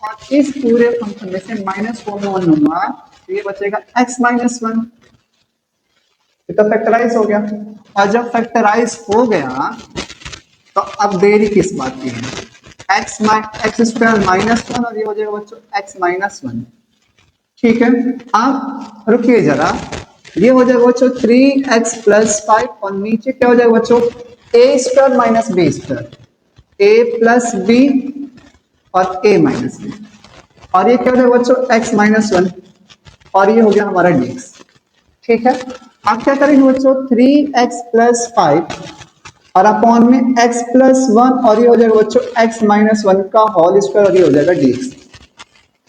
Speaker 1: और इस पूरे फंक्शन में से माइनस कॉमन लूंगा तो ये बचेगा x - 1, ये तो फैक्टराइज हो गया। और जब फैक्टराइज हो गया तो अब देरी किस बात की है, x² -1 और ये हो जाएगा बच्चों x - 1, ठीक है। आप रुकिए जरा, ये हो जाएगा बच्चों 3x + 5 और नीचे क्या हो जाएगा बच्चों a² - b², a + b और a - b और ये क्या हो जाएगा बच्चों x - 1 और ये हो गया हमारा dx, ठीक है। आप क्या करेंगे बच्चों 3x + 5 और अपॉन में x + 1 और ये हो जाएगा बच्चों x - 1 का होल स्क्वायर और ये हो जाएगा dx।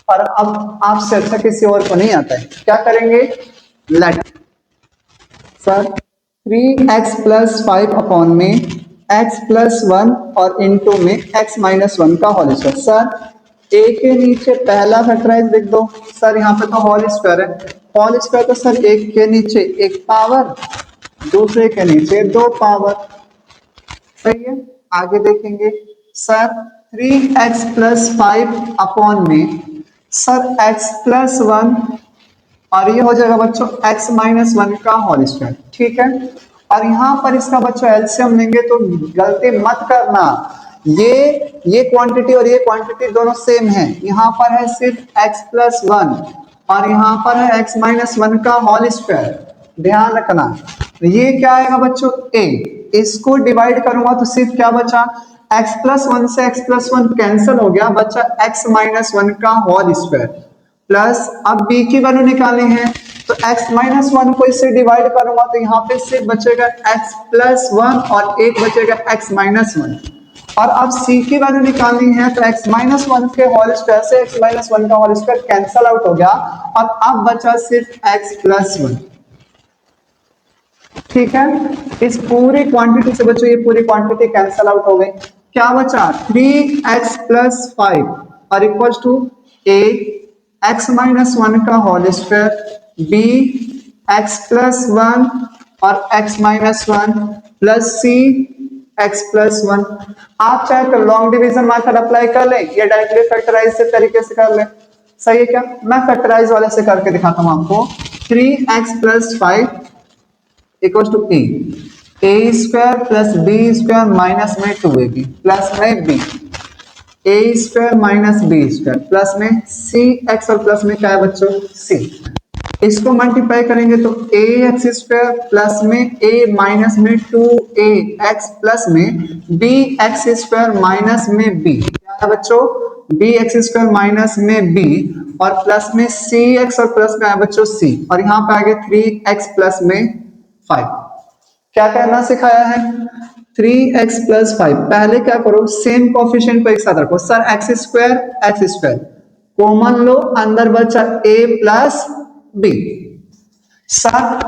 Speaker 1: और अब आपसे अच्छा किसी और को नहीं आता है, क्या करेंगे लेट सर 3x + 5 अपॉन में x + 1 और इनटू में x - 1 का होल स्क्वायर। सर a के नीचे पहला फैक्टराइज लिख दो, सर यहाँ पे तो होल स्क्वायर है, होल स्क्वायर तो सर एक के नीचे एक पावर, दूसरे के नीचे 2 पावर, सही है। आगे देखेंगे सर 3x + 5 अपॉन में सर x + 1 और ये हो जाएगा बच्चों x - 1 का होल स्क्वायर, ठीक है। और यहाँ पर इसका बच्चों एलसीएम लेंगे तो गलती मत करना, ये क्वांटिटी और ये क्वांटिटी दोनों सेम है। यहाँ पर है सिर्फ x+1 और यहाँ पर है x-1 का होल स्क्वायर, ध्यान रखना। ये क्या आएगा बच्चों, a। इसको डिवाइड करूंगा तो सिर्फ क्या बचा, x+1 से x+1 कैंसिल हो गया, बचा x-1 का होल स्क्वायर प्लस, अब b की वैल्यू निकालनी है तो x-1 को इससे डिवाइड करूंगा तो यहाँ पे सिर्फ बचेगा x+1 और एक बचेगा x-1। और अब c की वैल्यू निकालनी है तो x-1 के होल स्क्वायर से x-1 का होल स्क्वायर कैंसिल आउट हो गया और अब बचा सिर्फ x+1। ठीक है, इस पूरी क्वांटिटी से बच्चों ये पूरी क्वांटिटी कैंसिल आउट हो गई। क्या बचा, 3x+5 और इक्वल टू a x-1 का होल स्क्वायर, b x+1 और x-1 प्लस c x+1। आप चाहे तो लॉन्ग डिवीजन मेथड अप्लाई कर लें या डायरेक्टली फैक्टराइज से तरीके से कर लें, सही है क्या। मैं फैक्टराइज वाले से करके दिखाता हूं आपको। 3x+5 equal to a square plus b square minus में 2ab प्लस में b, a square minus b square plus में c x और प्लस में क्या है बच्चों c। इसको मल्टीप्लाई करेंगे तो ax स्क्वायर प्लस में a माइनस में 2ax प्लस में bx स्क्वायर माइनस में b, क्या है बच्चों bx स्क्वायर माइनस में b और प्लस में cx और प्लस में है बच्चों c और यहाँ पे आ गया 3x प्लस में 5। क्या करना सिखाया है, 3x+5। पहले क्या करो, सेम कोफिशिएंट को एक साथ रखो। सर x स्क्वायर कॉमन लो, अंदर बचा a plus b। Sir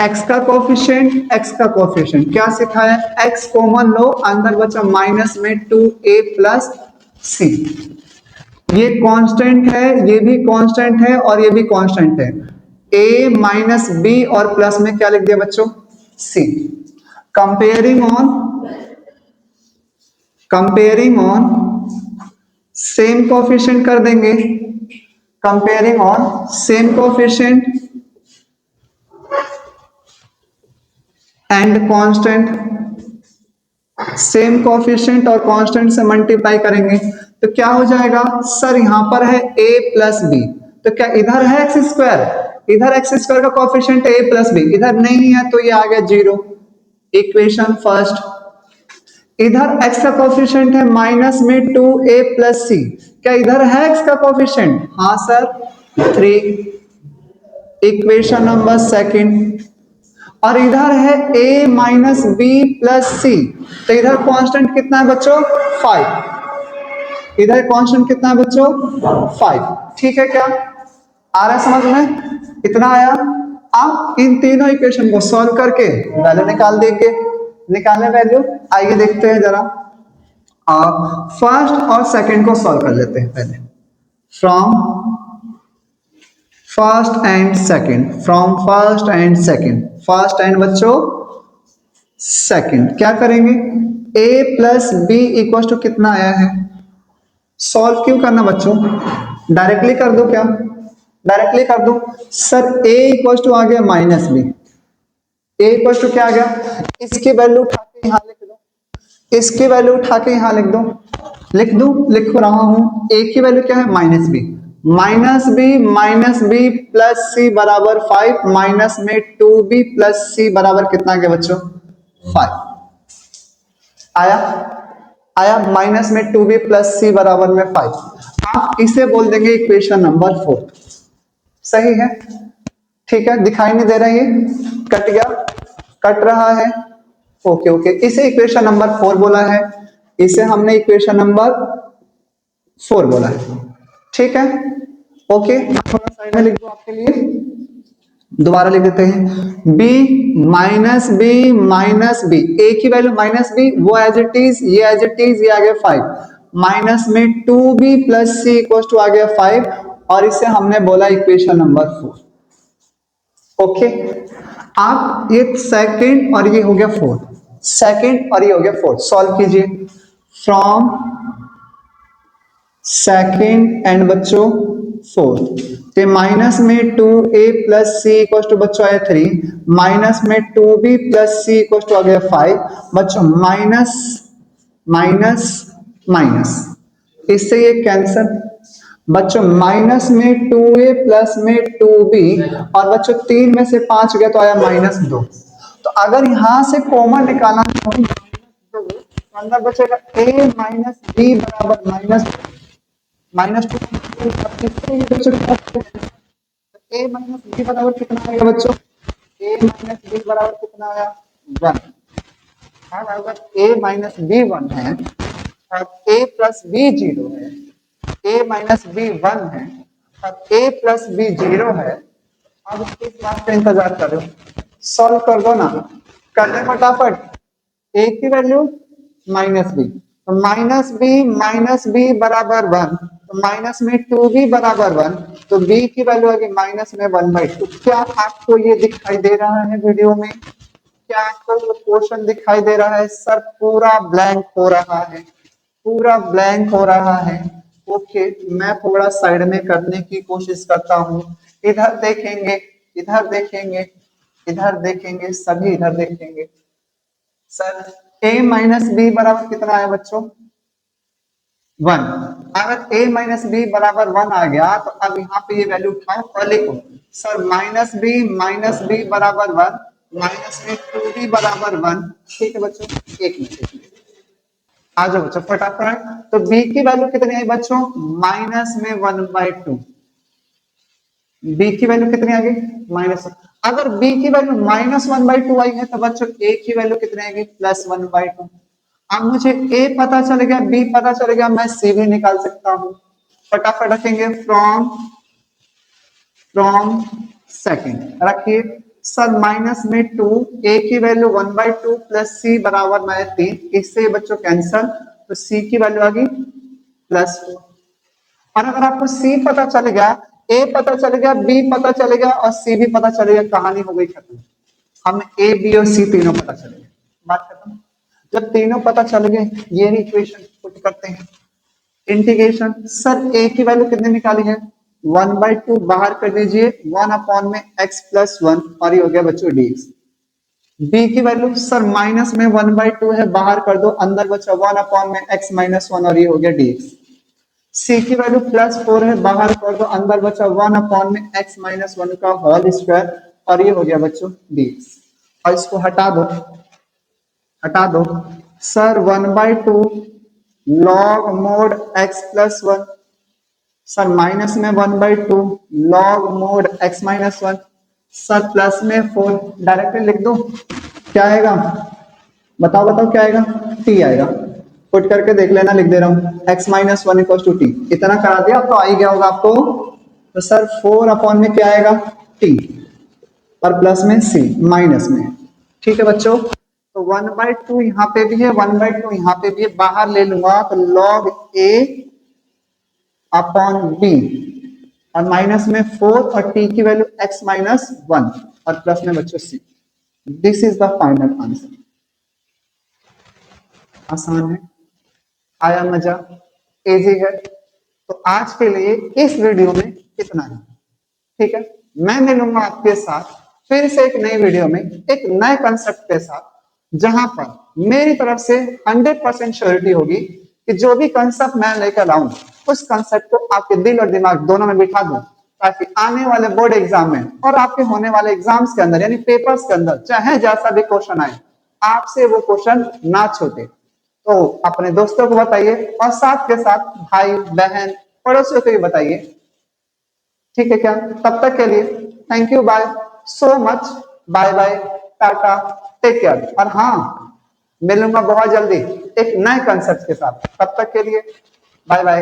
Speaker 1: x का कोफिशिएंट क्या सिखाया, x कॉमन लो, अंदर बचा माइनस में 2a प्लस c। ये कांस्टेंट है, ये भी कांस्टेंट है और ये भी कांस्टेंट है। a माइनस b और प्लस में क्या लिख दिया बच्चों c। Comparing on same coefficient कर देंगे, comparing on same coefficient and constant, same coefficient और कांस्टेंट से मल्टीप्लाई करेंगे तो क्या हो जाएगा, सर यहां पर है a प्लस b तो क्या इधर है x स्क्वायर, इधर x स्क्वायर का कोफिशिएंट है a प्लस b, इधर नहीं है तो ये आ गया 0। इक्वेशन फर्स्ट, इधर x का कोफिशिएंट है माइनस में 2a प्लस c, क्या इधर है x का कोफिशिएंट, हाँ सर 3। इक्वेशन नंबर सेकंड, और इधर है a minus b plus c तो इधर कांस्टेंट कितना है बच्चों 5, इधर कांस्टेंट कितना है बच्चों 5। ठीक है, क्या आ रहा है समझ में, इतना आया। अब इन तीनों इक्वेशन को सॉल्व करके वैल्यू निकाल देंगे, निकालने वैल्यू आइए देखते हैं जरा। फर्स्ट और सेकंड को सॉल्व कर लेते हैं पहले, from first and second, first and बच्चों सेकंड। क्या करेंगे, a plus b equal to कितना आया है, सॉल्व क्यों करना बच्चों, डायरेक्टली कर दो, क्या डायरेक्टली कर दो। सर a इक्वल टू आ गया minus B, a equal to क्या आ गया, इसकी वैल्यू उठा के यहाँ लिख दो, इसकी वैल्यू उठा के यहाँ लिख लिख रहा हूं। a की वैल्यू क्या है माइनस बी प्लस सी बराबर 5, माइनस में 2b प्लस सी बराबर कितना गया बच्चों 5। आया माइनस में 2b प्लस सी बराबर में 5। आप इसे बोल देंगे इक्वेशन नंबर 4, सही है। ठीक है, दिखाई नहीं दे रहा, ये कट गया, कट रहा है, ओके इसे इक्वेशन नंबर 4 बोला है, इसे हमने इक्वेशन नंबर 4 बोला है। ठीक है, ओके थोड़ा साइड में लिख दो आपके लिए, दोबारा लिख देते हैं। b माइनस बी, a की वैल्यू माइनस बी, वो एज इट इज, ये एज इट इज, ये आ गया 5, माइनस में 2b plus C equal to आ गया 5 और इसे हमने बोला इक्वेशन नंबर 4। ओके, आप ये सेकंड और ये हो गया 4, सेकंड और ये हो गया 4, सॉल्व कीजिए। फ्रॉम सेकंड एंड बच्चों 4, तो माइनस में 2a plus C equal to बच्चों आया 3, माइनस में 2b plus C equal to आ गया 5 बच्चों, माइनस माइनस, इससे ये कैंसल। बच्चों माइनस में 2a प्लस में 2b, और बच्चों 3 में से 5 गया तो आया -2। तो अगर यहां से कॉमन निकालना है तो अंदर बचेगा a माइनस बी बराबर -2। ए माइनस बी बराबर कितना आएगा बच्चों? ए माइनस बी बराबर कितना आया? 1। अब अगर ए माइनस बी 1 है और ए प्लस बी 0 है, ए माइनस बी 1 है और ए प्लस बी 0 है, अब किस बात का इंतजार करो? सॉल्व कर दो ना, कर ले फटाफट। ए की वैल्यू -b, तो माइनस बी बराबर 1, तो माइनस में 2b बराबर 1, तो b की वैल्यू आ गई माइनस में 1/2। क्या आपको ये दिखाई दे रहा है वीडियो में? क्या आपको क्वेश्चन दिखाई दे रहा है? सर पूरा ब्लैंक हो रहा है, पूरा ब्लैंक हो रहा है। ओके, मैं थोड़ा साइड में करने की कोशिश करता हूँ। इधर देखेंगे, इधर देखेंगे, इधर देखेंगे, सभी इधर देखेंगे। सर a माइनस बी बराबर कितना है बच्चों? 1। अगर a माइनस बी बराबर 1 आ गया तो अब यहाँ पे ये वैल्यू उठाओ और लिखो। सर माइनस बी बराबर 1, माइनस में 2b बराबर 1। ठीक है बच्चों, एक मिनट आ जाओ बच्चों फटाफट। तो b की वैल्यू कितनी आई बच्चों? माइनस में 1/2। b की वैल्यू कितनी आ गई? माइनस। अगर b की वैल्यू -1/2 आई है तो बच्चों a की वैल्यू कितनी आएगी? +1/2। अब मुझे a पता चल गया, b पता चल गया, मैं c भी निकाल सकता हूं। फटाफट रखेंगे, फ्रॉम सेकंड रखिए। सर माइनस में 2, a की वैल्यू 1/2 प्लस c बराबर में 3, इससे बच्चों कैंसल, तो c की वैल्यू आ गई +4। और अगर आपको C पता चल गया, A पता चल गया, B पता चल गया और C भी पता चल गया, कहानी हो गई खत्म। हम A, B और C तीनों पता चल गए, बात खत्म। जब तीनों पता चल गए, ये इक्वेशन पुट करते हैं। इंटीग्रेशन, सर A की वैल्यू कितने निकाली है? 1/2 बाहर कर दीजिए, 1 में x प्लस 1 और ये हो गया बच्चों dx। B की वैल्यू सर माइनस में 1/2 है, बाहर कर दो, अंदर बचा 1 में x माइनस 1 और ये हो गया dx। c की वैल्यू +4 है, बाहर कर दो, अंदर बचा 1 में x माइनस 1 का होल स्क्वायर और ये हो गया बच्चों dx। और इसको हटा दो, हटा दो। Sir 1/2 log mode x plus 1, sir minus में 1/2 log mode x minus 1, sir plus में 4, डायरेक्टली लिख दो। क्या आएगा बताओ, बताओ क्या आएगा? t आएगा। पुट करके देख लेना, लिख दे रहा हूं, x minus 1 equal to t. इतना करा दिया तो आ ही गया होगा आपको। तो सर 4 में क्या आएगा? t, और प्लस में c माइनस में। ठीक है बच्चों, तो 1/2 यहाँ पे भी है, 1/2 यहाँ पे भी है, बाहर ले लूंगा तो log a अपॉन b, और माइनस में 4 और t की वैल्यू x माइनस 1 और प्लस में बच्चों c। This is the final answer. आसान है, आया मजा, इजी है। तो आज के लिए इस वीडियो में इतना ही। ठीक है, मैं मिलूंगा आपके साथ फिर से एक नई वीडियो में एक नए कंसेप्ट के साथ, जहां पर मेरी तरफ से 100% श्योरिटी होगी कि जो भी कंसेप्ट मैं लेकर आऊं उस कंसेप्ट को आपके दिल और दिमाग दोनों में बिठा दूं, ताकि आने वाले बोर्ड एग्जाम में और आपके होने वाले एग्जाम्स के अंदर यानी पेपर्स के अंदर चाहे जैसा भी क्वेश्चन आए, आपसे वो क्वेश्चन ना छूटे। तो अपने दोस्तों को बताइए और साथ के साथ भाई बहन पड़ोसियों को भी बताइए। ठीक है क्या? तब तक के लिए thank you, bye so much, bye bye, टाटा, टेक केयर। और हाँ, मिलूंगा बहुत जल्दी एक नए कंसेप्ट के साथ। तब तक के लिए बाय बाय।